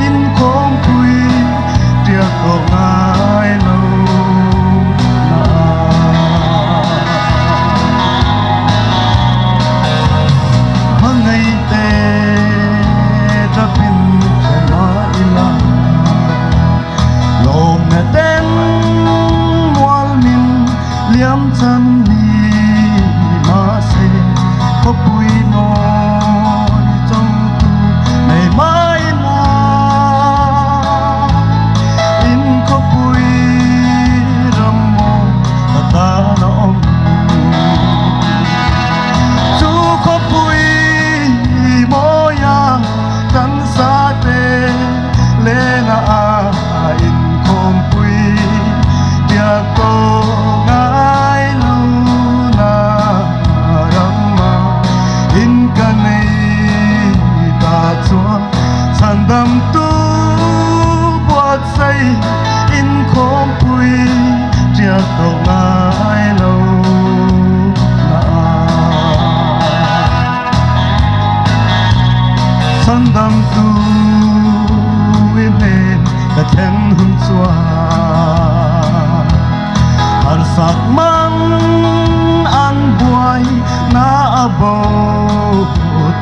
in kom pui dia to ngai lu na mangai te tapin na ila lom na ten wal min liam chan ni ma se ko pui no ni trong tu nei mai na in ko pui ram mo ta na om chu ko pui moya tan sa te le na in kom pui dia ko ngai lu na ramma in kanei ta chua sandam tu buat sai in kom pui dia ko ngai lu na sandam tu winen ka ten hun chua har sak man an buai na abo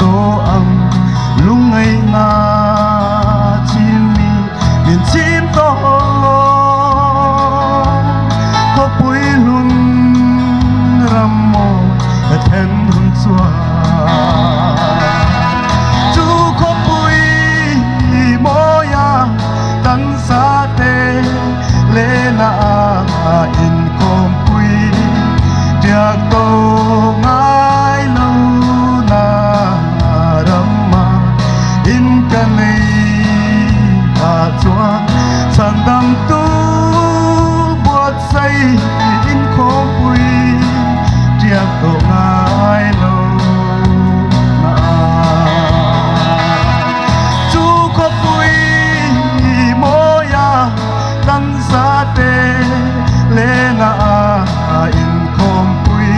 to ang lungai na chimi bin chim to lo ko pui lun ram mo ka ten hun chua chu ko pui moya tan sa te le na in kom pui dia to ngai lu na ramma in kanei ta chua sandam tu buat sai in kom pui dia to ngai lu na chu ko pui moya tan sa te le na in kom pui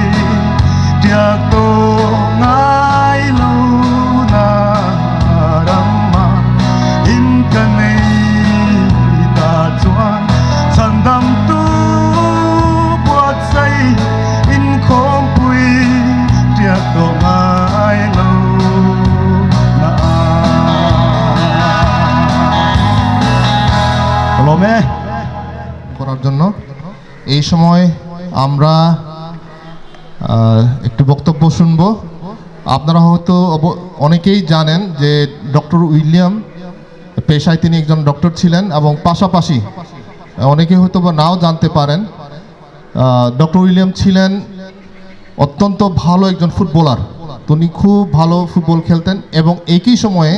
dia to ngai lu na ramma in kanei ta chuan sandam tu buat sai in kom pui dia to ngai lu na Lome করার জন্য এই সময় আমরা একটু বক্তব্য শুনব। আপনারা হয়তো অনেকেই জানেন যে ডক্টর উইলিয়াম পেশায় তিনি একজন ডক্টর ছিলেন এবং পাশাপাশি অনেকে হয়তো বা নাও জানতে পারেন ডক্টর উইলিয়াম ছিলেন অত্যন্ত ভালো একজন ফুটবলার। তিনি খুব ভালো ফুটবল খেলতেন এবং একই সময়ে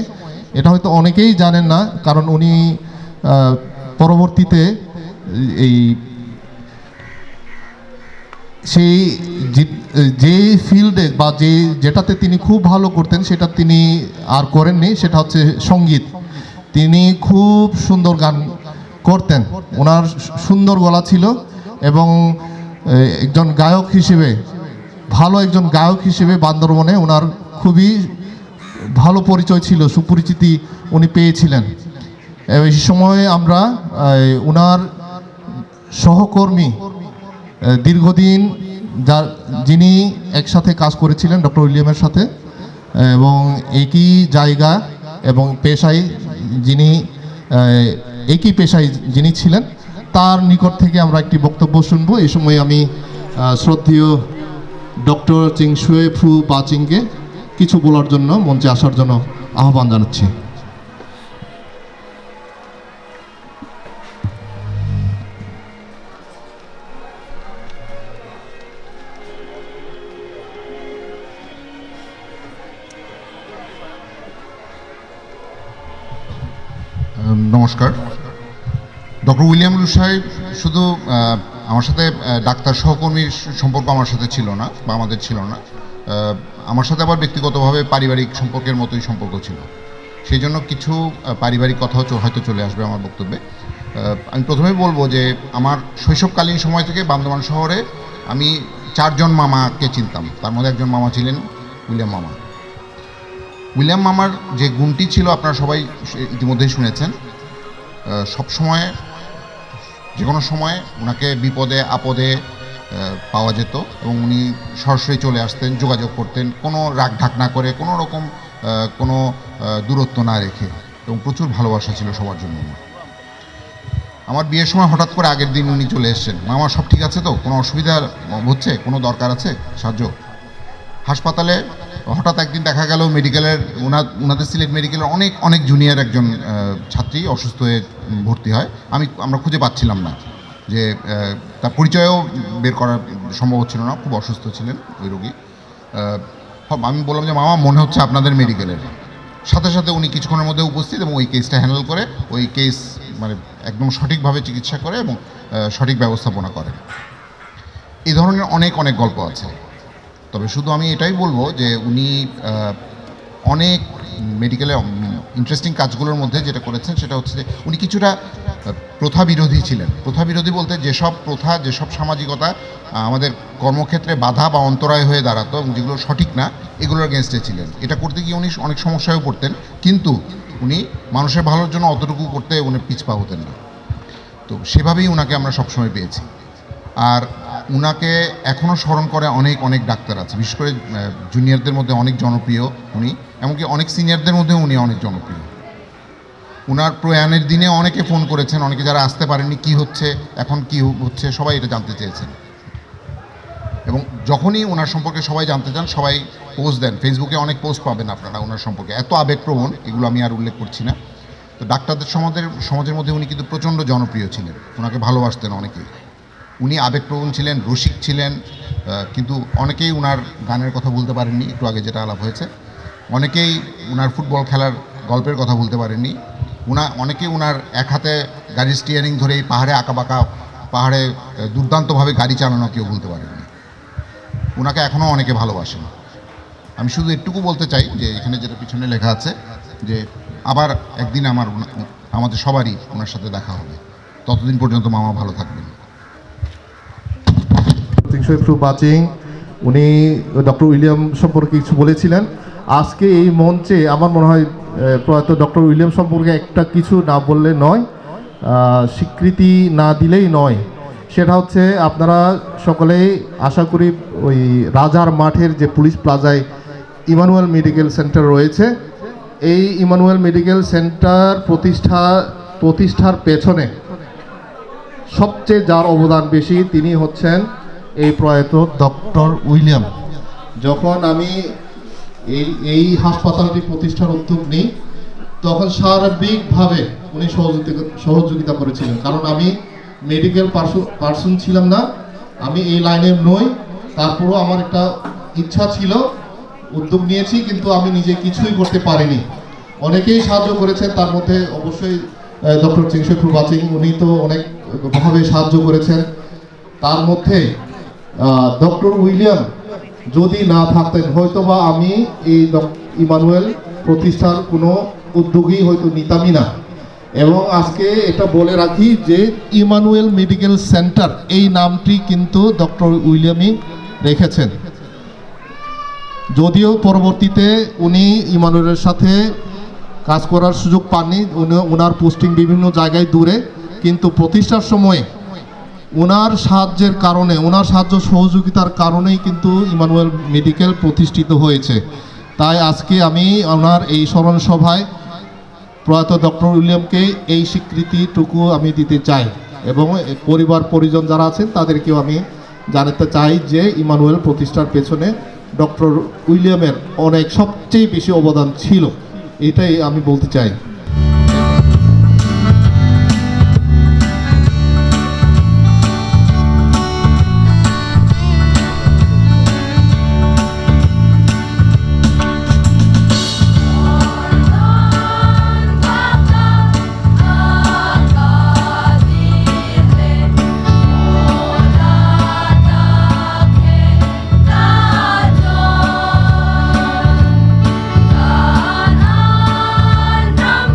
এটা হয়তো অনেকেই জানেন না, কারণ উনি পরবর্তীতে এই সেই যে ফিল্ডে বা যেটাতে তিনি খুব ভালো করতেন সেটা তিনি আর করেননি, সেটা হচ্ছে সঙ্গীত। তিনি খুব সুন্দর গান করতেন, ওনার সুন্দর গলা ছিল এবং একজন গায়ক হিসেবে, ভালো একজন গায়ক হিসেবে বান্দরবনে ওনার খুবই ভালো পরিচয় ছিল, সুপরিচিতি উনি পেয়েছিলেন। এই সময়ে আমরা ওনার সহকর্মী দীর্ঘদিন যিনি একসাথে কাজ করেছিলেন ডক্টর উইলিয়ামের সাথে, এবং একই জায়গা এবং পেশায় একই পেশায় যিনি ছিলেন, তার নিকট থেকে আমরা একটি বক্তব্য শুনবো। এই সময় আমি শ্রদ্ধেয় ডক্টর চিংশুয়ে ফ্রু বাচিংকে কিছু বলার জন্য মঞ্চে আসার জন্য আহ্বান জানাচ্ছি। নমস্কার। ডক্টর উইলিয়াম রুশ সাহেব শুধু আমার সাথে ডাক্তার সহকর্মীর সম্পর্ক আমার সাথে ছিল না, বা আমাদের ছিল না, আমার সাথে আবার ব্যক্তিগতভাবে পারিবারিক সম্পর্কের মতোই সম্পর্ক ছিল। সেই জন্য কিছু পারিবারিক কথাও হয়তো চলে আসবে আমার বক্তব্যে। আমি প্রথমেই বলবো যে আমার শৈশবকালীন সময় থেকে বান্দরবান শহরে আমি 4 জন মামাকে চিনতাম। তার মধ্যে একজন মামা ছিলেন উইলিয়াম মামা। উইলিয়াম মামার যে গুণটি ছিল আপনারা সবাই ইতিমধ্যেই শুনেছেন। সবসময়, যে কোনো সময় ওনাকে বিপদে আপদে পাওয়া যেত এবং উনি সরাসরি চলে আসতেন, যোগাযোগ করতেন, কোনো রাগ ঢাক না করে, কোনো রকম কোনো দূরত্ব না রেখে, এবং প্রচুর ভালোবাসা ছিল সবার জন্য। আমার বিয়ের সময় হঠাৎ করে আগের দিন উনি চলে এসেছেন, মামা সব ঠিক আছে তো, কোনো অসুবিধা হচ্ছে, কোনো দরকার আছে সাহায্য। হাসপাতালে হঠাৎ একদিন দেখা গেল মেডিকেলের ওনাদের সিলেট মেডিকেলের অনেক জুনিয়র একজন ছাত্রী অসুস্থ হয়ে ভর্তি হয়। আমরা খুঁজে পাচ্ছিলাম না, যে তার পরিচয়ও বের করা সম্ভব হচ্ছিল না, খুব অসুস্থ ছিলেন ওই রোগী। আমি বললাম যে মামা মনে হচ্ছে আপনাদের মেডিকেলের। সাথে সাথে উনি কিছুক্ষণের মধ্যে উপস্থিত এবং ওই কেসটা হ্যান্ডেল করে, ওই কেস মানে একদম সঠিকভাবে চিকিৎসা করে এবং সঠিক ব্যবস্থাপনা করেন। এই ধরনের অনেক গল্প আছে। তবে শুধু আমি এটাই বলবো যে উনি অনেক মেডিকেলে ইন্টারেস্টিং কাজগুলোর মধ্যে যেটা করেছেন সেটা হচ্ছে যে উনি কিছুটা প্রথা বিরোধী ছিলেন। প্রথা বিরোধী বলতে যেসব প্রথা, যেসব সামাজিকতা আমাদের কর্মক্ষেত্রে বাধা বা অন্তরায় হয়ে দাঁড়াতো এবং যেগুলো সঠিক না, এগুলোর এগেনস্টে ছিলেন। এটা করতে গিয়ে উনি অনেক সমস্যায়ও পড়তেন, কিন্তু উনি মানুষের ভালোর জন্য অতটুকু করতে উনি পিছপা হতেন না। তো সেভাবেই ওনাকে আমরা সবসময় পেয়েছি। আর উনাকে এখনও স্মরণ করে অনেক ডাক্তার আছে, বিশেষ করে জুনিয়রদের মধ্যে অনেক জনপ্রিয় উনি, এমনকি অনেক সিনিয়রদের মধ্যেও উনি অনেক জনপ্রিয়। উনার প্রয়াণের দিনে অনেকে ফোন করেছেন, অনেকে যারা আসতে পারেননি, কি হচ্ছে এখন, কি হচ্ছে, সবাই এটা জানতে চেয়েছেন। এবং যখনই ওনার সম্পর্কে সবাই জানতে চান, সবাই পোস্ট দেন, ফেসবুকে অনেক পোস্ট পাবেন আপনারা ওনার সম্পর্কে, এত আবেগপ্রবণ, এগুলো আমি আর উল্লেখ করছি না। তো ডাক্তারদের সমাজের মধ্যে উনি কিন্তু প্রচণ্ড জনপ্রিয় ছিলেন, ওনাকে ভালোবাসতেন অনেকেই। উনি আবেগপ্রবণ ছিলেন, রসিক ছিলেন, কিন্তু অনেকেই উনার গানের কথা বলতে পারেননি, একটু আগে যেটা আলাপ হয়েছে। অনেকেই উনার ফুটবল খেলার গল্পের কথা বলতে পারেননি। অনেকেই উনার এক হাতে গাড়ির স্টিয়ারিং ধরে এই পাহাড়ে আঁকাবাঁকা পাহাড়ে দুর্দান্তভাবে গাড়ি চালানো কেউ বলতে পারেননি। উনাকে এখনও অনেকে ভালোবাসেন। আমি শুধু এটুকু বলতে চাই যে এখানে যেটা পিছনে লেখা আছে যে আবার একদিন আমাদের সবারই ওনার সাথে দেখা হবে। ততদিন পর্যন্ত মামা ভালো থাকবেন। চিংশুয়ে ফ্রু বাচিং উনি ডক্টর উইলিয়াম সম্পর্কে কিছু বলেছিলেন। আজকে এই মঞ্চে আমার মনে হয় প্রয়াত ডক্টর উইলিয়াম সম্পর্কে একটা কিছু না বললে নয়, স্বীকৃতি না দিলেই নয়। সেটা হচ্ছে আপনারা সকলেই আশা করি ওই রাজার মাঠের যে পুলিশ প্লাজায় ইমানুয়েল মেডিকেল সেন্টার রয়েছে, এই ইমানুয়েল মেডিকেল সেন্টার প্রতিষ্ঠার পেছনে সবচেয়ে যার অবদান বেশি তিনি হচ্ছেন এই প্রয়াত ডক্টর উইলিয়াম। যখন আমি এই হাসপাতালটি প্রতিষ্ঠার উদ্যোগ নিই, তখন সার্বিকভাবে উনি সহযোগিতা করেছিলেন। কারণ আমি মেডিকেল পার্সন ছিলাম না, আমি এই লাইনে নই, তারপরও আমার একটা ইচ্ছা ছিল, উদ্যোগ নিয়েছি, কিন্তু আমি নিজে কিছুই করতে পারিনি। অনেকেই সাহায্য করেছেন, তার মধ্যে অবশ্যই ডক্টর চিংশুয়ে ফ্রু বাচিং, উনি তো অনেকভাবে সাহায্য করেছেন। তার মধ্যে ডক্টর উইলিয়াম যদি না থাকতেন, হয়তোবা আমি এই ইমানুয়েল প্রতিষ্ঠার কোনো উদ্যোগই হয়তো নিতামই না। এবং আজকে এটা বলে রাখি যে ইমানুয়েল মেডিকেল সেন্টার এই নামটি কিন্তু ডক্টর উইলিয়ামই রেখেছেন। যদিও পরবর্তীতে উনি ইমানুয়েলের সাথে কাজ করার সুযোগ পাননি, ওনার পোস্টিং বিভিন্ন জায়গায় দূরে, কিন্তু প্রতিষ্ঠার সময়ে ওনার সাহায্যের কারণে, ওনার সাহায্য সহযোগিতার কারণেই কিন্তু ইমানুয়েল মেডিকেল প্রতিষ্ঠিত হয়েছে। তাই আজকে আমি ওনার এই স্মরণ সভায় প্রয়াত ডক্টর উইলিয়ামকে এই স্বীকৃতিটুকু আমি দিতে চাই এবং পরিবার পরিজন যারা আছেন তাদেরকেও আমি জানাতে চাই যে ইমানুয়েল প্রতিষ্ঠার পেছনে ডক্টর উইলিয়ামের অনেক সবচেয়ে বেশি অবদান ছিল, এটাই আমি বলতে চাই। Nam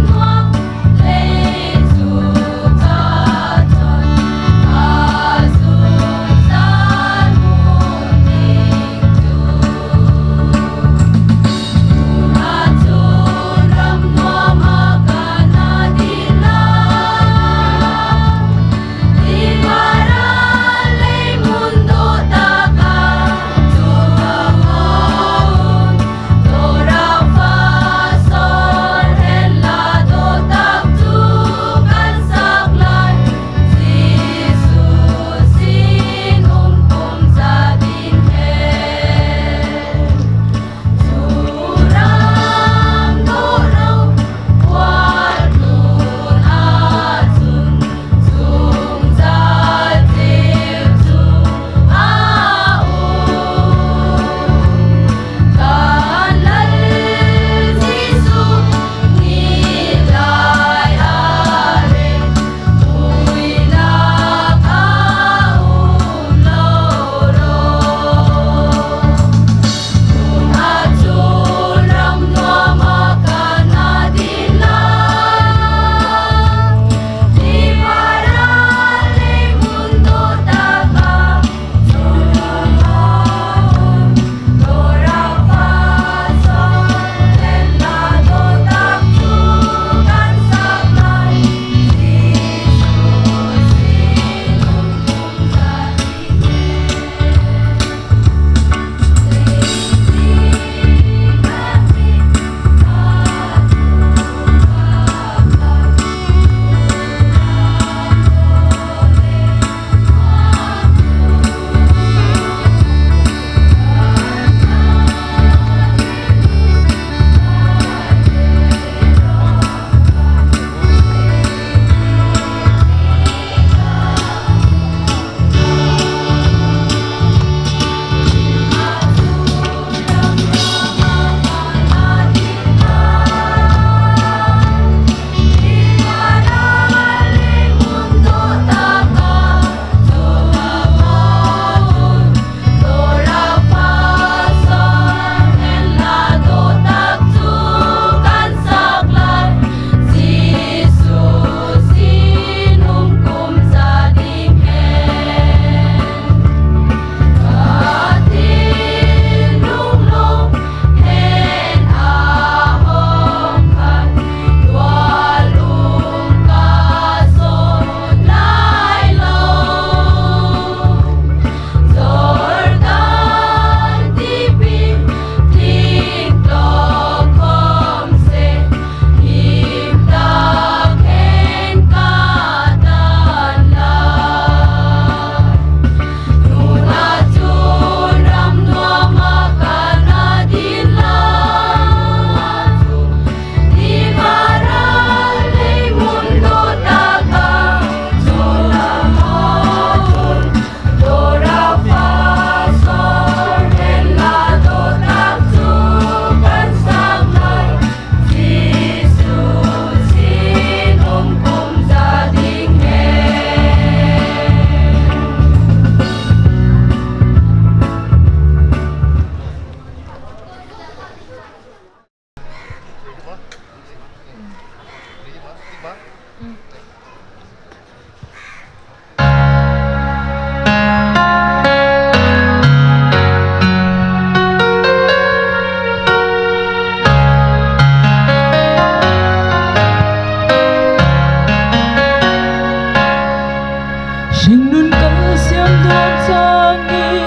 Thình nun câu xiêm thuốc cho nghi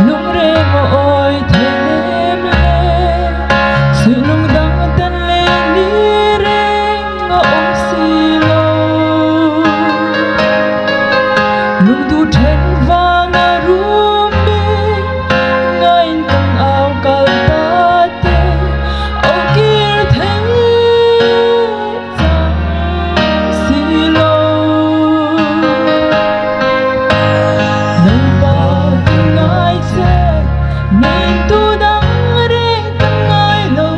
Nung rê ngô ôi thê nêm lê Sự nung đắng tên lê ní rê ngô ôm xì lô Nung tu thên vang à rùm bê Ngayon kang ao kalpate Au kir thên chang xì lô Nang pag-ingay sa Nang tudang rin tangay lo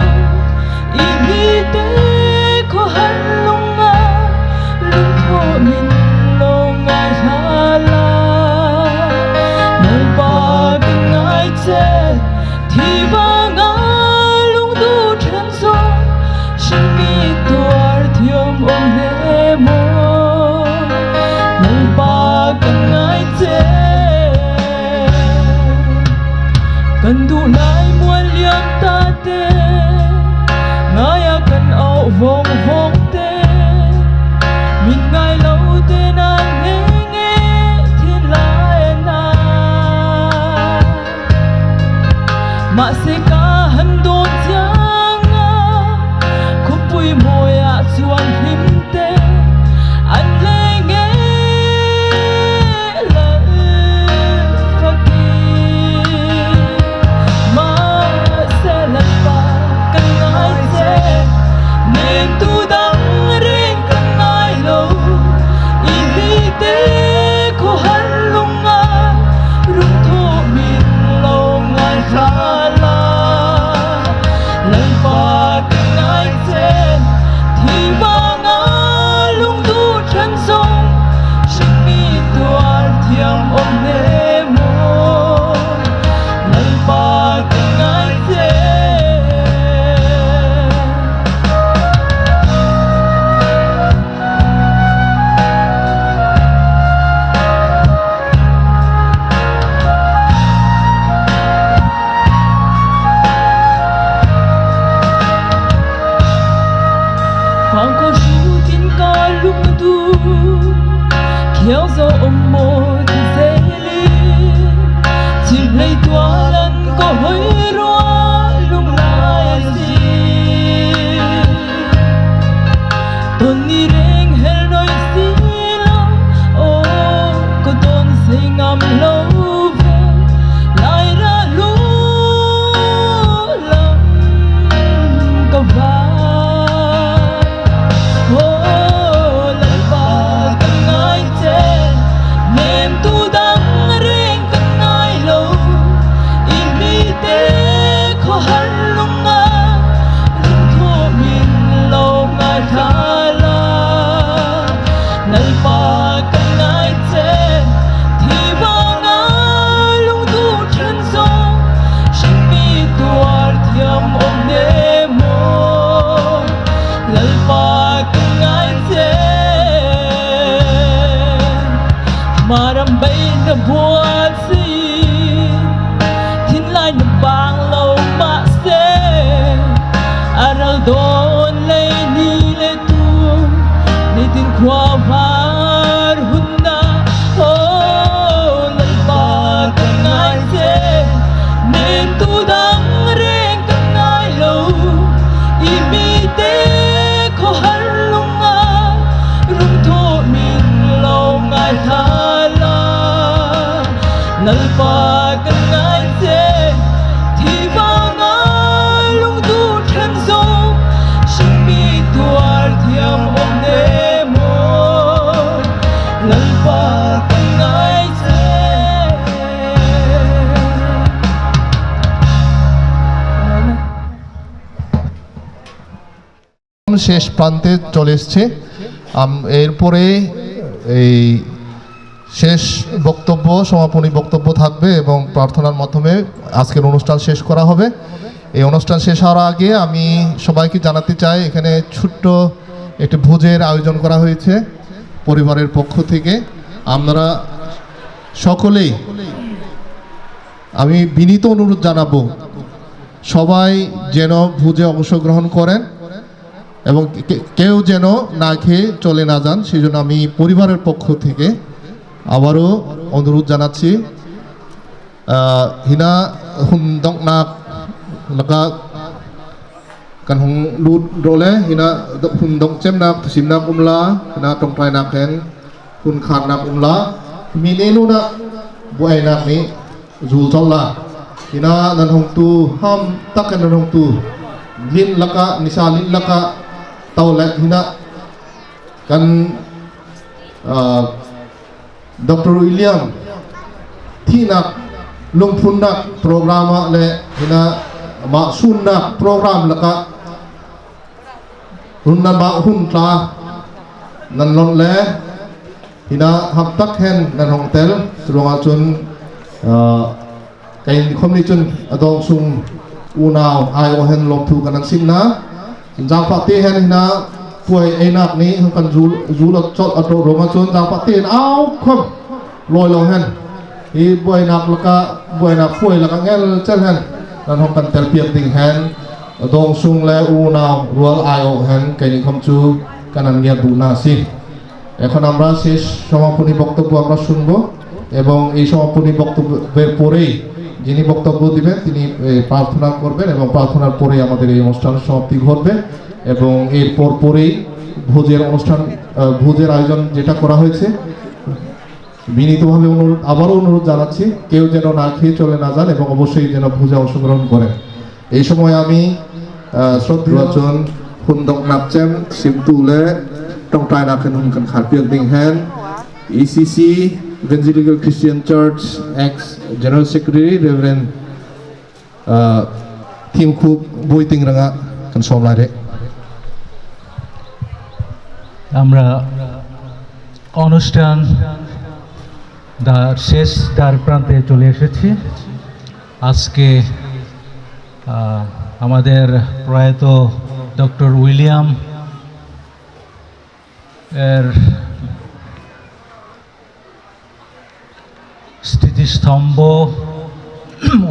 Ibite ko halong nga Lungho min lo nga hala Nang pag-ingay sa Thi ba nga lung du chan so Sing ito artyom om nemo Nang pag-ingay sa Cần đủ lại muôn liang ta tê Ngay à cần ảo vong vong tê Mình ngay lâu tê na nghe nghe thiên lại na Mà sẽ cả hân đồn giang à Khúc bùi môi à chuan him tê Anh lê nghe lời phát Ma sẽ lần ba cần ai sẽ Nên tu đắng riêng cần ai lâu Ý vi tế ko hắn lung nga Rung thô min lâu ngài khá la Lần ba cần ai sẽ Thì ba nga lung tu chân sông Sinh mi tuar thiang ôm nê mô Lần ba cần ai sẽ Phang ko shu tin ka lung tu Khéo dâu ôm mô thì dễ li Chìm lấy tua lần có hối roa lung lại gì Tôn ni reng hel nói xí lâu Ô có tôn say ngắm lâu về Lại ra lũ lắm có vai Lần ba cần ai chết Nên tu đắng riêng cần ai lâu Ý mi tế khó hắn lung nga Rung thô min lâu ngài khá la Lần ba cần ai chết Thì ba nga lung tu chân sông Sinh mi tuar thiam ôm nê mô Lần ba cần ai chết Maram bay na buat si Tin lai na bang lâu ma se Aral don lay ni le tu Ni tin kwa var hunda Oh Lần ba cần ai chết Nên tu đắng riêng cần ai lâu Ý mi tế ko hắn lung nga Rung thô min lâu ngài khá la Lần ba cần ai chết Thì ba nga lung tu chân sông Sinh mi tuar thiam ôm nê mô Lần ba cần ai chết শেষ প্রান্তে চলে এসছে এরপরে এই শেষ বক্তব্য সমাপনী বক্তব্য থাকবে এবং প্রার্থনার মাধ্যমে আজকের অনুষ্ঠান শেষ করা হবে এই অনুষ্ঠান শেষ হওয়ার আগে আমি সবাইকে জানাতে চাই এখানে ছোট্ট একটি ভোজের আয়োজন করা হয়েছে পরিবারের পক্ষ থেকে আপনারা সকলেই আমি বিনীত অনুরোধ জানাবো সবাই যেন ভোজে অংশগ্রহণ করেন এবং কেউ যেন না খেয়ে চলে না যান সেই জন্য আমি পরিবারের পক্ষ থেকে আবারও অনুরোধ জানাচ্ছি হিনা হুন্দক নাক লাগা kan hong lut role hina hun dong chem nak sim nak umla hina tong pai nak hen hun khan nak umla minenu na buai nak ni zul cholla hina nan hong tu ham tak nan hong tu lin laka nisa lin laka taulet hina kan Dr. William thi nak lung phun nak programa le hina ma sun nak program laka hun nan ba hun tla nan lon le hina hap tak hen nan hong tel runga chun kain khomni chun adong sung unaw ai o hen lom thu kan sim na jang pa te hen hina puai enak ni kan zul chot ato runga chun jang pa te au khom loi lo hen hi buai nak laka buai nak puai laka ngel chel hen nan hong kan tel piak ding hen dong sung le u naw rual ayo hen kaini khomchu kanan gya duna si এখন আমরা শেষ সমাপনী বক্তব্য আমরা শুনব এবং এই সমাপনী বক্তব্যের পরেই যিনি বক্তব্য দিবেন তিনি প্রার্থনা করবেন এবং প্রার্থনার পরেই আমাদের এই অনুষ্ঠানের সমাপ্তি ঘটবে এবং এরপর পরেই ভোজের আয়োজন যেটা করা হয়েছে বিনীতভাবে আবারও অনুরোধ জানাচ্ছি কেউ যেন না খেয়ে চলে না যান এবং অবশ্যই যেন ভোজে অংশগ্রহণ করেন এই সময় আমি শ্রদ্ধেয়জন হুন্দক নাপচেম সিমতুলে trong trai na kan kan khar piak ding hen ECC Evangelical Christian Church ex General Secretary Reverend Tim Cook Boiting ranga kan som lai re আমরা অনুষ্ঠান শেষ দ্বার প্রান্তে চলে এসেছি আজকে আমাদের প্রয়াত ডক্টর উইলিয়াম এর স্মৃতিস্তম্ভ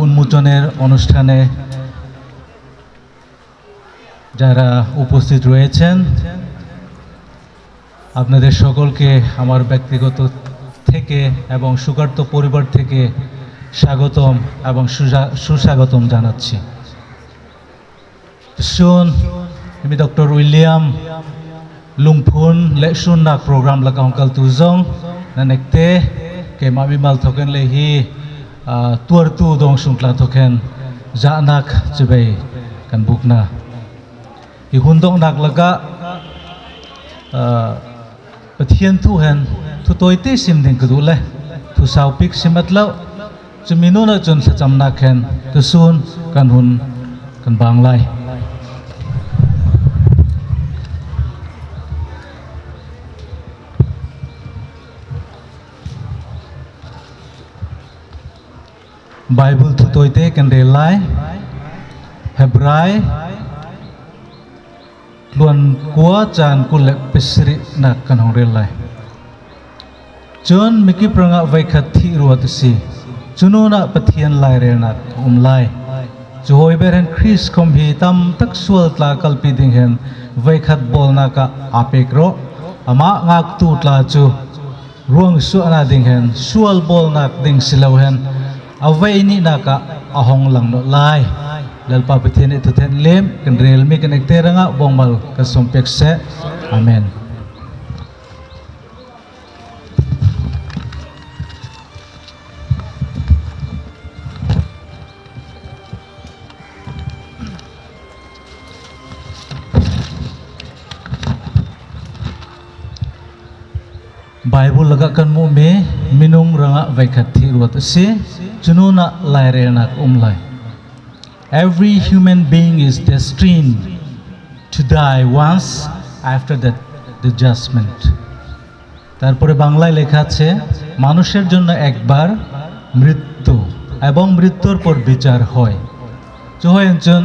উন্মোচনের অনুষ্ঠানে যারা উপস্থিত রয়েছেন আপনাদের সকলকে আমার ব্যক্তিগত থেকে এবং সুকার্ত পরিবার থেকে স্বাগতম এবং সুস্বাগতম জানাচ্ছি শুন আমি doctor William lungphun le sun nak program la ka hongkal tu zong na nekte ke ma bimal thoken le hi tuar tu dong sungkla thoken ja nak chebei kan bukna hi hundong nak laga pathian thu hen thu toite sim ding ku le thu sau pik simatlo chiminu na chun sa chamna khen tu sun kan hun kan banglai Bible thu toite kan relai Hebrai luan kwa chan kulek pesri nak kan hong relai chun miki pranga vai khathi ruat si chununa pathian lai re nak lai choi beren Chris khom hi tam tak sual tla kalpi ding hen vai khat bol na ka apek ro ama ngak tu tla chu ruang su ana ding hen sual bol nak ding silau hen away ni naka ahong lang no lai lalpa pathian itu ten lem kan rel mi kan ekte ranga bongmal ka sompek se amen Bible lagakan mu me minung ranga vaikhathi ruat se chununa laire nak umlai every human being is destined to die once after that the judgment তারপরে বাংলায় লেখা আছে মানুষের জন্য একবার মৃত্যু এবং মৃত্যুর পর বিচার হয় johoyenchun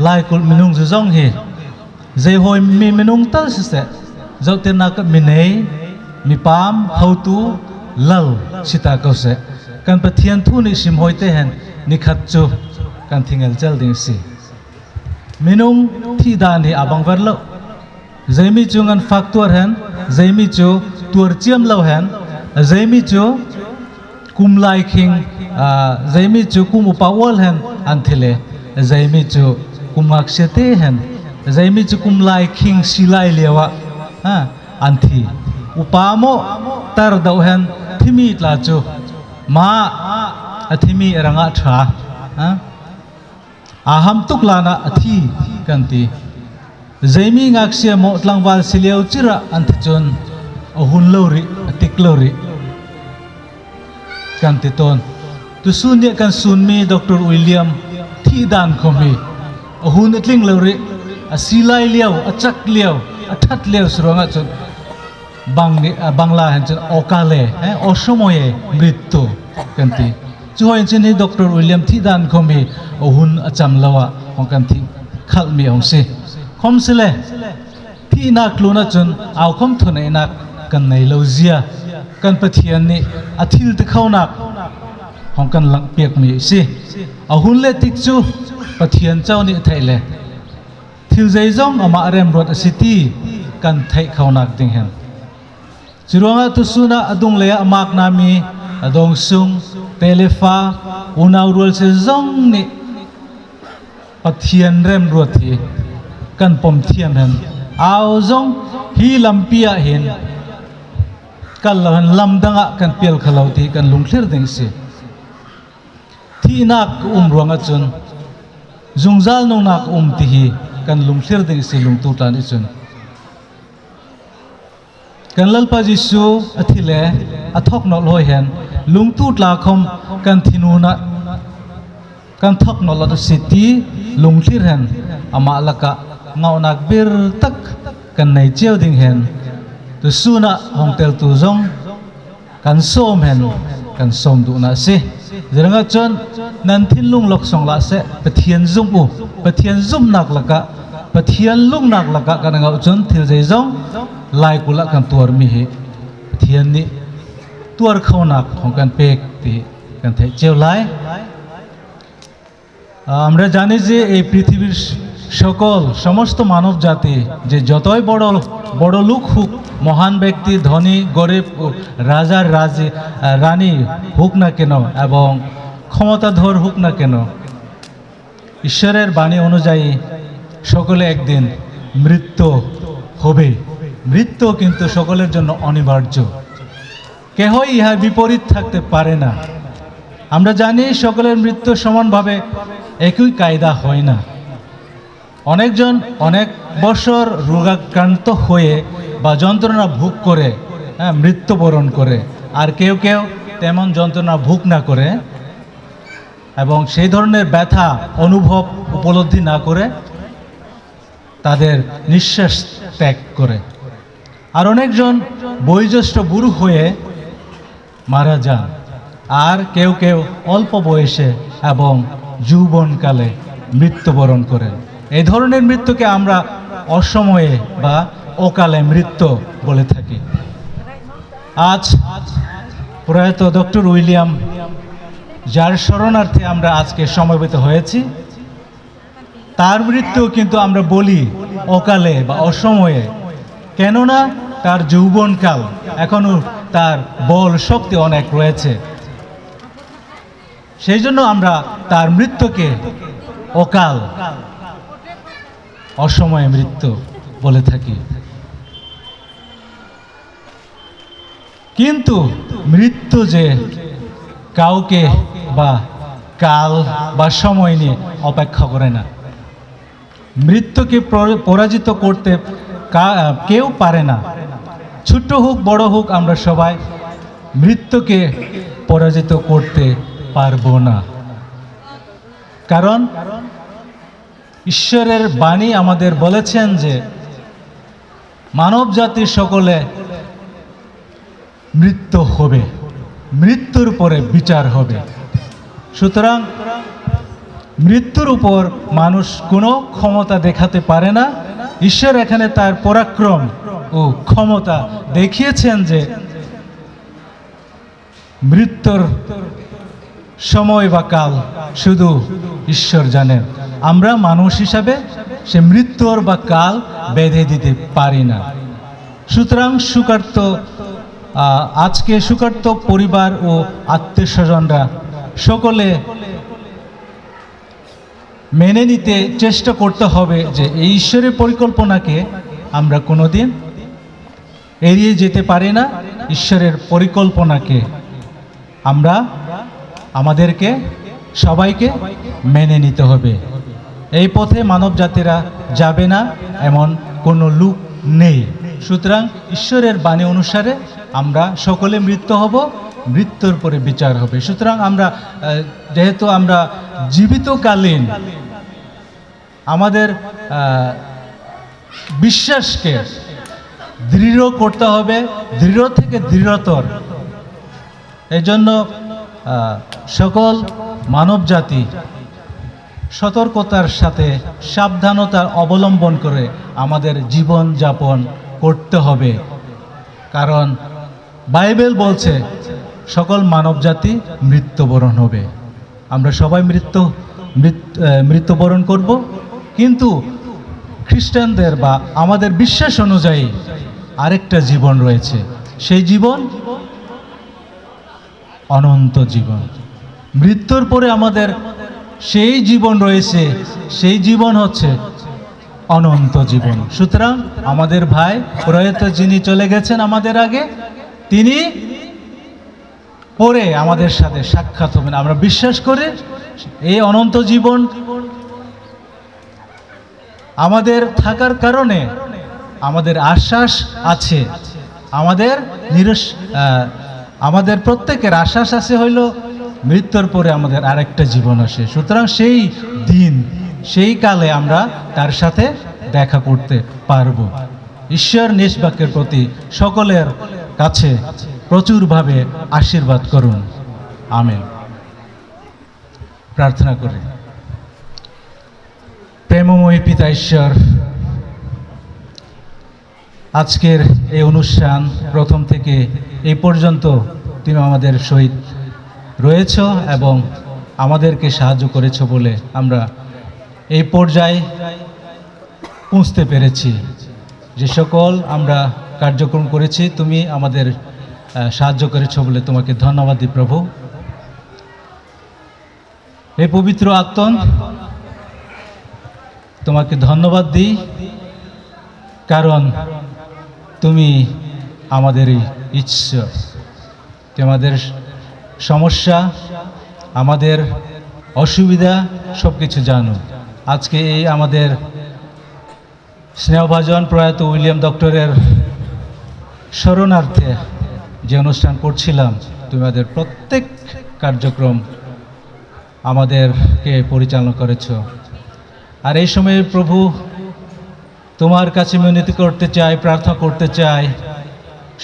laikul minung jong he je hoi mi minung tal se jote nak minei mi pam how to lal sita kause kan pathian thu ni sim hoite hen ni khatchu kan thingal chal ding si minung thi dan hi abang verlo jaimi chungan factor hen jaimi chu tur chiam lo hen Zaimi chu kum lai king Zaimi chu kum upawal hen anthile Zaimi chu kum akshete hen Zaimi chu kum lai king silai lewa anthi upamo tar dau hen thimi tla chu ma athimi ranga tha aham tuklana athi kanti Zaimi ngaksia mo tlangwal sileu chira anthachon ahun lori atik lori kanti ton tu sunya kan sunmi Dr. William thi dan khomi ahun atling lori asilai liao achak liao athat liao suronga chon bangla hanchon okale osomoye mrityu kanti chuhoin chini Dr. William thi dan khomi ahun acham lawa hongkanti khalmi ongse khomsele thi nak luna chon aw khom thune nak kan nei lozia kan pathian ni athil te khaunak hongkan lang piak mi si ahun le tik chu pathian chau ni thaile thil zai zong ama rem rot city kan thai khaunak ding hen chironga tu suna adung le amak nami adong sung telefa unaw rol se zong ni pathian rem rot hi kan pom thiam hen aw zong hi lampia hin kan lamdanga kan pial khalauti kan lungthlir ding se thi nak ruanga chun zungjal nong nak ti hi kan lungthlir ding se lungtu tan i chun kan lalpa jisu athile athok no loi hen lungtu tla khom kan thinuna kan thok no lo city lungthlir hen ama laka ngau nak bir tak kan nei cheu ding hen tu suna hongtel tu zong kan som hen kan som du na se jeranga chon nan thin lung lok song la se pathian zum nak laka pathian lung nak laka kan ngau chon thil jai zong lai kula kan tuar mi hi pathian ni tuar khaunak hongkan pek ti kan thai cheu lai আমরা জানি যে এই পৃথিবীর সকল সমস্ত মানব জাতি যে যতই বড় বড় লোক হোক মহান ব্যক্তি ধনী গরিব রাজার রানী হোক না কেন এবং ক্ষমতাধর হোক না কেন ঈশ্বরের বাণী অনুযায়ী সকলে একদিন মৃত্যু হবে মৃত্যু কিন্তু সকলের জন্য অনিবার্য কেহই ইহার বিপরীত থাকতে পারে না আমরা জানি সকলের মৃত্যু সমানভাবে একই কায়দা হয় না অনেকজন অনেক বছর রোগাক্রান্ত হয়ে বা যন্ত্রণা ভোগ করে মৃত্যুবরণ করে আর কেউ কেউ তেমন যন্ত্রণা ভোগ না করে এবং সেই ধরনের ব্যথা অনুভব উপলব্ধি না করে তাদের নিঃশ্বাস ত্যাগ করে আর অনেকজন বয়োজ্যেষ্ঠ বুড়ো হয়ে মারা যান আর কেউ কেউ অল্প বয়সে এবং যৌবনকালে মৃত্যুবরণ করেন এই ধরনের মৃত্যুকে আমরা অসময়ে বা অকালে মৃত্যু বলে থাকি আজ প্রয়াত ডক্টর উইলিয়াম যার শরণার্থে আমরা আজকে সমবেত হয়েছি তার মৃত্যু কিন্তু আমরা বলি অকালে বা অসময়ে কেননা তার যৌবনকাল এখনো তার বল শক্তি অনেক রয়েছে সেই জন্য আমরা তার মৃত্যুকে অকাল অসময়ে মৃত্যু বলে থাকি কিন্তু মৃত্যু যে কাউকে বা কাল বা সময় নিয়ে অপেক্ষা করে না মৃত্যুকে পরাজিত করতে কেউ পারে না ছোট হোক বড় হোক আমরা সবাই মৃত্যুকে পরাজিত করতে পারবো না কারণ ঈশ্বরের বাণী আমাদের বলেছেন যে মানব জাতির সকলে মৃত্যু হবে মৃত্যুর পরে বিচার হবে সুতরাং মৃত্যুর উপর মানুষ কোনো ক্ষমতা দেখাতে পারে না ঈশ্বর এখানে তার পরাক্রম ও ক্ষমতা দেখিয়েছেন যে মৃত্যুর সময় বা কাল শুধু ঈশ্বর জানেন আমরা মানুষ হিসাবে সে মৃত্যুর বা কাল বেঁধে দিতে পারি না সুতরাং সুকার্ত আজকে সুকার্ত পরিবার ও আত্মীয় স্বজনরা সকলে মেনে নিতে চেষ্টা করতে হবে যে এই ঈশ্বরের পরিকল্পনাকে আমরা কোনোদিন এড়িয়ে যেতে পারি না। ঈশ্বরের পরিকল্পনাকে আমরা আমাদেরকে সবাইকে মেনে নিতে হবে। এই পথে মানব জাতিরা যাবে না এমন কোনো লোক নেই। সুতরাং ঈশ্বরের বাণী অনুসারে আমরা সকলে মৃত্যু হব, মৃত্যুর পরে বিচার হবে। সুতরাং আমরা যেহেতু আমরা জীবিতকালীন আমাদের বিশ্বাসকে দৃঢ় করতে হবে, দৃঢ় থেকে দৃঢ়তর। এই জন্য সকল মানব জাতি সতর্কতার সাথে সাবধানতা অবলম্বন করে আমাদের জীবন যাপন করতে হবে। কারণ বাইবেল বলছে সকল মানব জাতি মৃত্যুবরণ হবে। আমরা সবাই মৃত্যুবরণ করব, কিন্তু খ্রিস্টানদের বা আমাদের বিশ্বাস অনুযায়ী আরেকটা জীবন রয়েছে। সেই জীবন অনন্ত জীবন। মৃত্যুর পরে আমাদের সেই জীবন রয়েছে, সেই জীবন হচ্ছে অনন্ত জীবন। সুতরাং আমাদের ভাই প্রয়াত যিনি চলে গেছেন আমাদের আগে, তিনি পরে আমাদের সাথে সাক্ষাৎ হবেন। আমরা বিশ্বাস করি এই অনন্ত জীবন আমাদের থাকার কারণে আমাদের আশ্বাস আছে। আমাদের প্রত্যেকের আশ্বাস আছে হইল মৃত্যুর পরে আমাদের আরেকটা জীবন আসে। সুতরাং সেই দিন, সেই কালে আমরা তার সাথে দেখা করতে পারব। ঈশ্বর নিজ বাক্যের প্রতি সকলের কাছে প্রচুরভাবে আশীর্বাদ করুন। আমেন। প্রার্থনা করি। প্রেমময় পিতা ঈশ্বর, আজকের এই অনুষ্ঠান প্রথম থেকে এই পর্যন্ত তুমি আমাদের সহিত রয়েছ এবং আমাদেরকে সাহায্য করেছ বলে আমরা এই পর্যায়ে পৌঁছতে পেরেছি। যে সকল আমরা কার্যক্রম করেছি তুমি আমাদের সাহায্য করেছ বলে তোমাকে ধন্যবাদ দিই প্রভু। এই পবিত্র আত্মন তোমাকে ধন্যবাদ দিই, কারণ তুমি আমাদের ঈশ্বর। তুমি আমাদের সমস্যা, আমাদের অসুবিধা সব কিছু জানো। আজকে এই আমাদের স্নেহভাজন প্রয়াত উইলিয়াম ডক্টরের স্মরণার্থে যে অনুষ্ঠান করছিলাম, তুমি আমাদের প্রত্যেক কার্যক্রম আমাদেরকে পরিচালনা করেছ। আর এই সময়ে প্রভু তোমার কাছে মিনতি করতে চাই, প্রার্থনা করতে চাই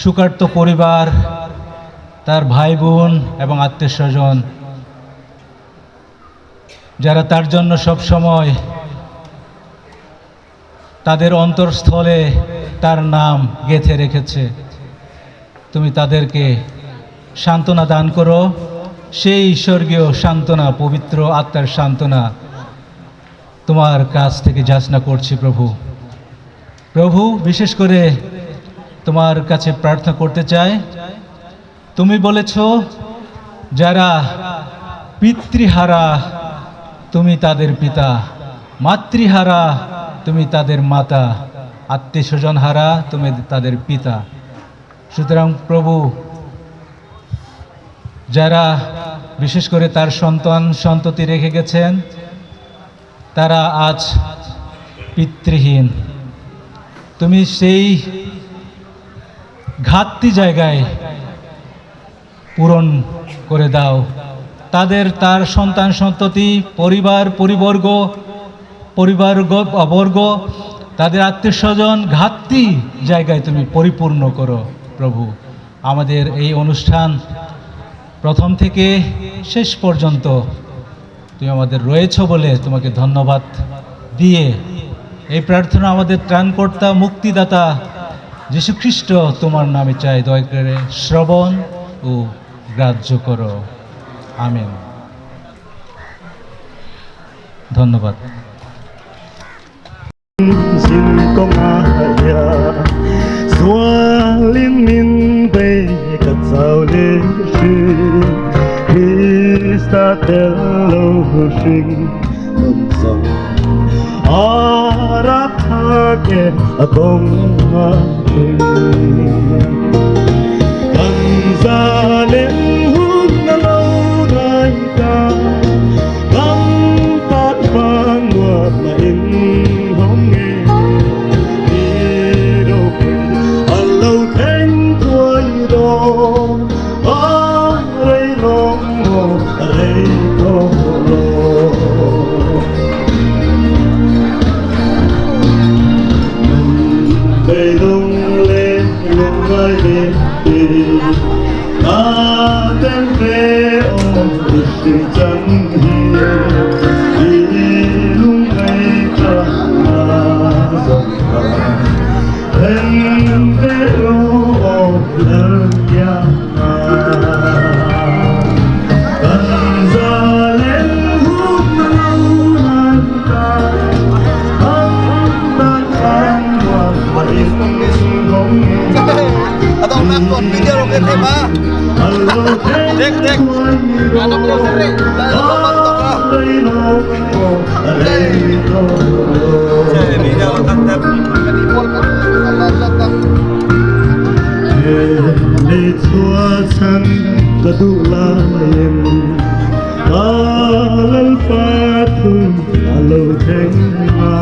সুকার্ত পরিবার, তার ভাই বোন এবং আত্মীয় স্বজন যারা তার জন্য সব সময় তাদের অন্তরস্থলে তার নাম গেঁথে রেখেছে। তুমি তাদেরকে সান্ত্বনা দান করো, সেই স্বর্গীয় সান্ত্বনা, পবিত্র আত্মার সান্ত্বনা তোমার কাছ থেকে যাচনা করছি প্রভু। প্রভু, বিশেষ করে তোমার কাছে প্রার্থনা করতে চাই। তুমি বলেছ যারা পিতৃহারা তুমি তাদের পিতা, মাতৃহারা তুমি তাদের মাতা, আত্মীয় স্বজন হারা তুমি তাদের পিতা। সুতরাং প্রভু, যারা বিশেষ করে তার সন্তান সন্ততি রেখে গেছেন, তারা আজ পিতৃহীন, তুমি সেই ঘাটতি জায়গায় পূরণ করে দাও। তার সন্তান সন্ততি, পরিবারবর্গ, তাদের আত্মীয় স্বজন ঘাটতি জায়গায় তুমি পরিপূর্ণ করো প্রভু। আমাদের এই অনুষ্ঠান প্রথম থেকে শেষ পর্যন্ত তুমি আমাদের রয়েছ বলে তোমাকে ধন্যবাদ দিয়ে এই প্রার্থনা আমাদের ত্রাণকর্তা, মুক্তিদাতা যীশু খ্রিস্ট তোমার নামে চাই, দয়া করে শ্রবণ ও গ্রাহ্য করো। আমেন। ধন্যবাদ। Sin ko nga haya, liên minh về cắt sao lê sư Hista tello sinh mầm sông Arapake akong aking Ang lên hút na lâu nay ta Ang pat phan nguat na in hong nghe Đi đâu quên ở lâu thanh tuổi đó Ở đây lòng ngọt ở đây có lòng Cây lung lên lung ai đến tìm Ta tên về ôm được sự chân hiền Đi lung cây trăng là dòng vàng Tên về ôm lớn nhà Tần ra lên hút lâu nan ta Anh đã khăn hoặc vậy không Atau nonton video lo kan tema. Dek. Ano ko sini? Lalu mantok lah. Saya video lo kan tap. Để xua săn cả đủ la em Alal fatum alo tenga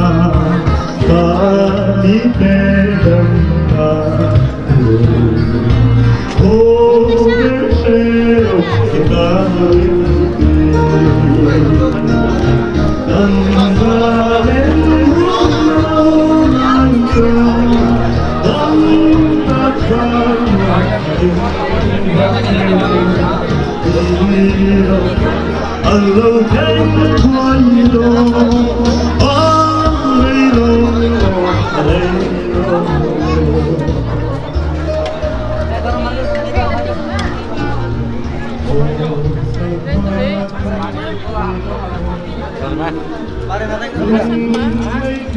Kali pedam ka Oh Sheo kita Tanggalen Nangka Allo thanh thoại đó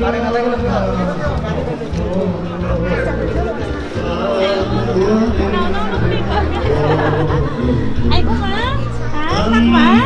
lấy Ai cũng má. Tắt má.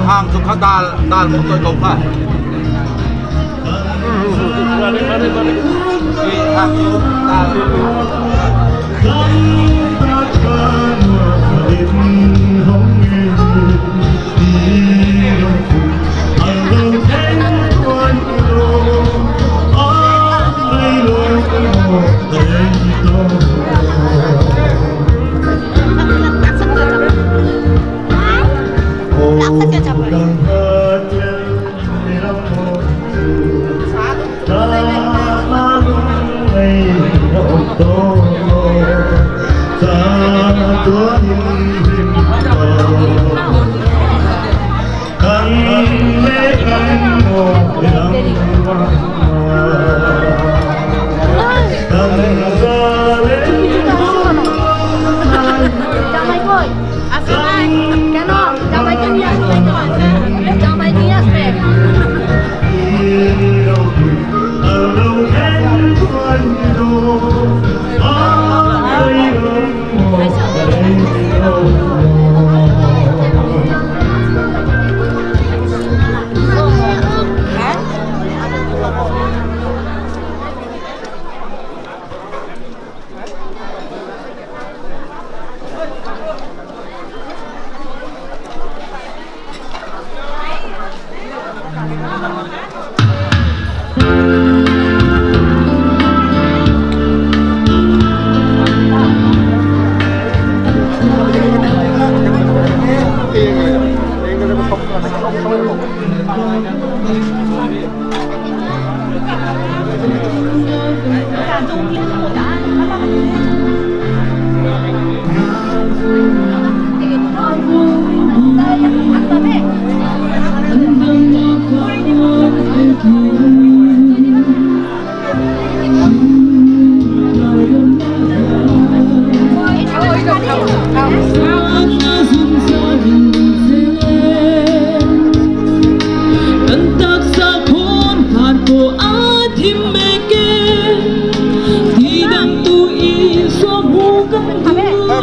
Hàng chục khát đàn một tôi cống phải. Hàng chục Chào mày ơi. À, chào mày. Cái nó, chào mày cái gì?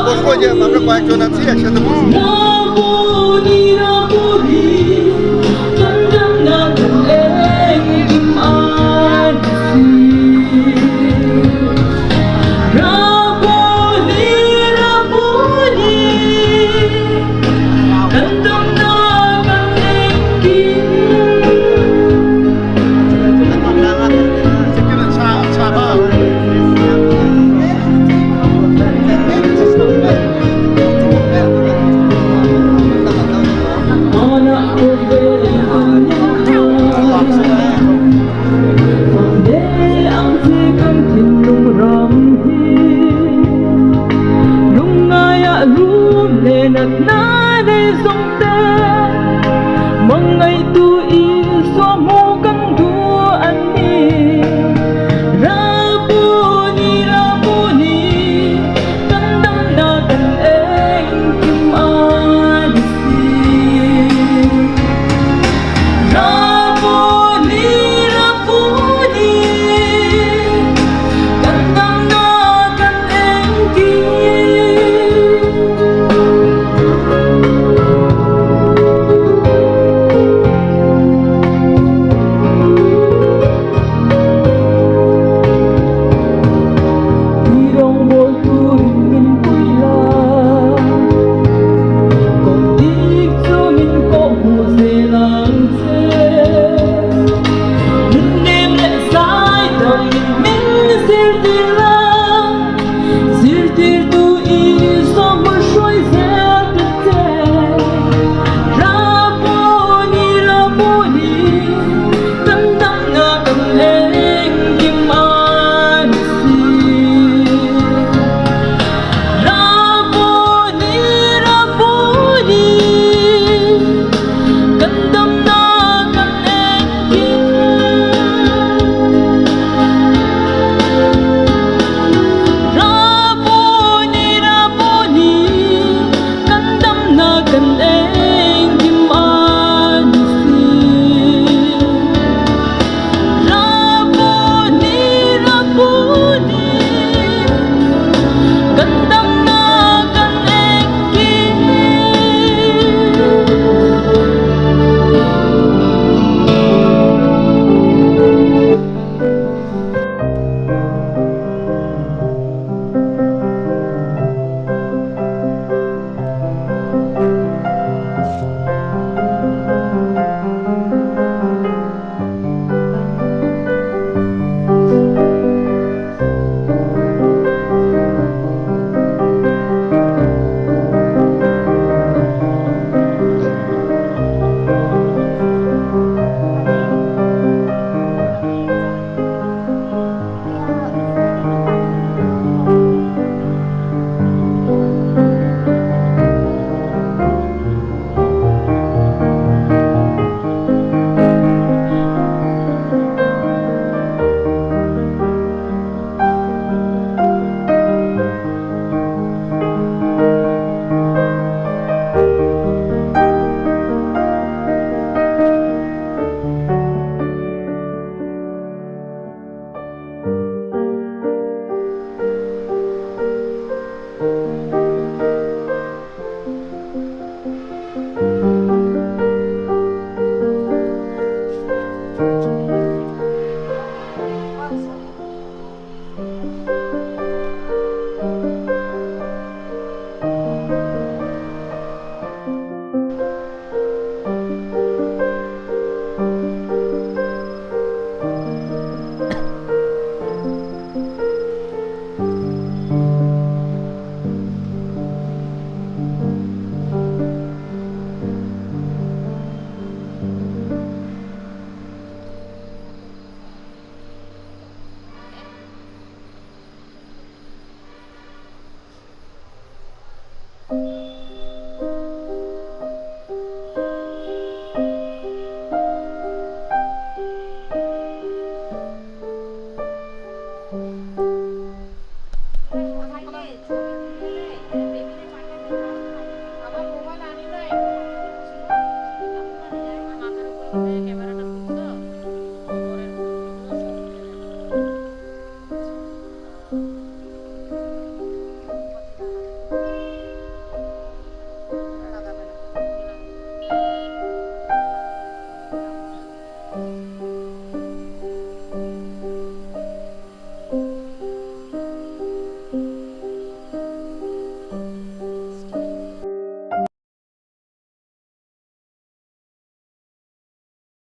বসবো যে আমরা কয়েকজন আছি একসাথে বসবো। ক্যামেরাটা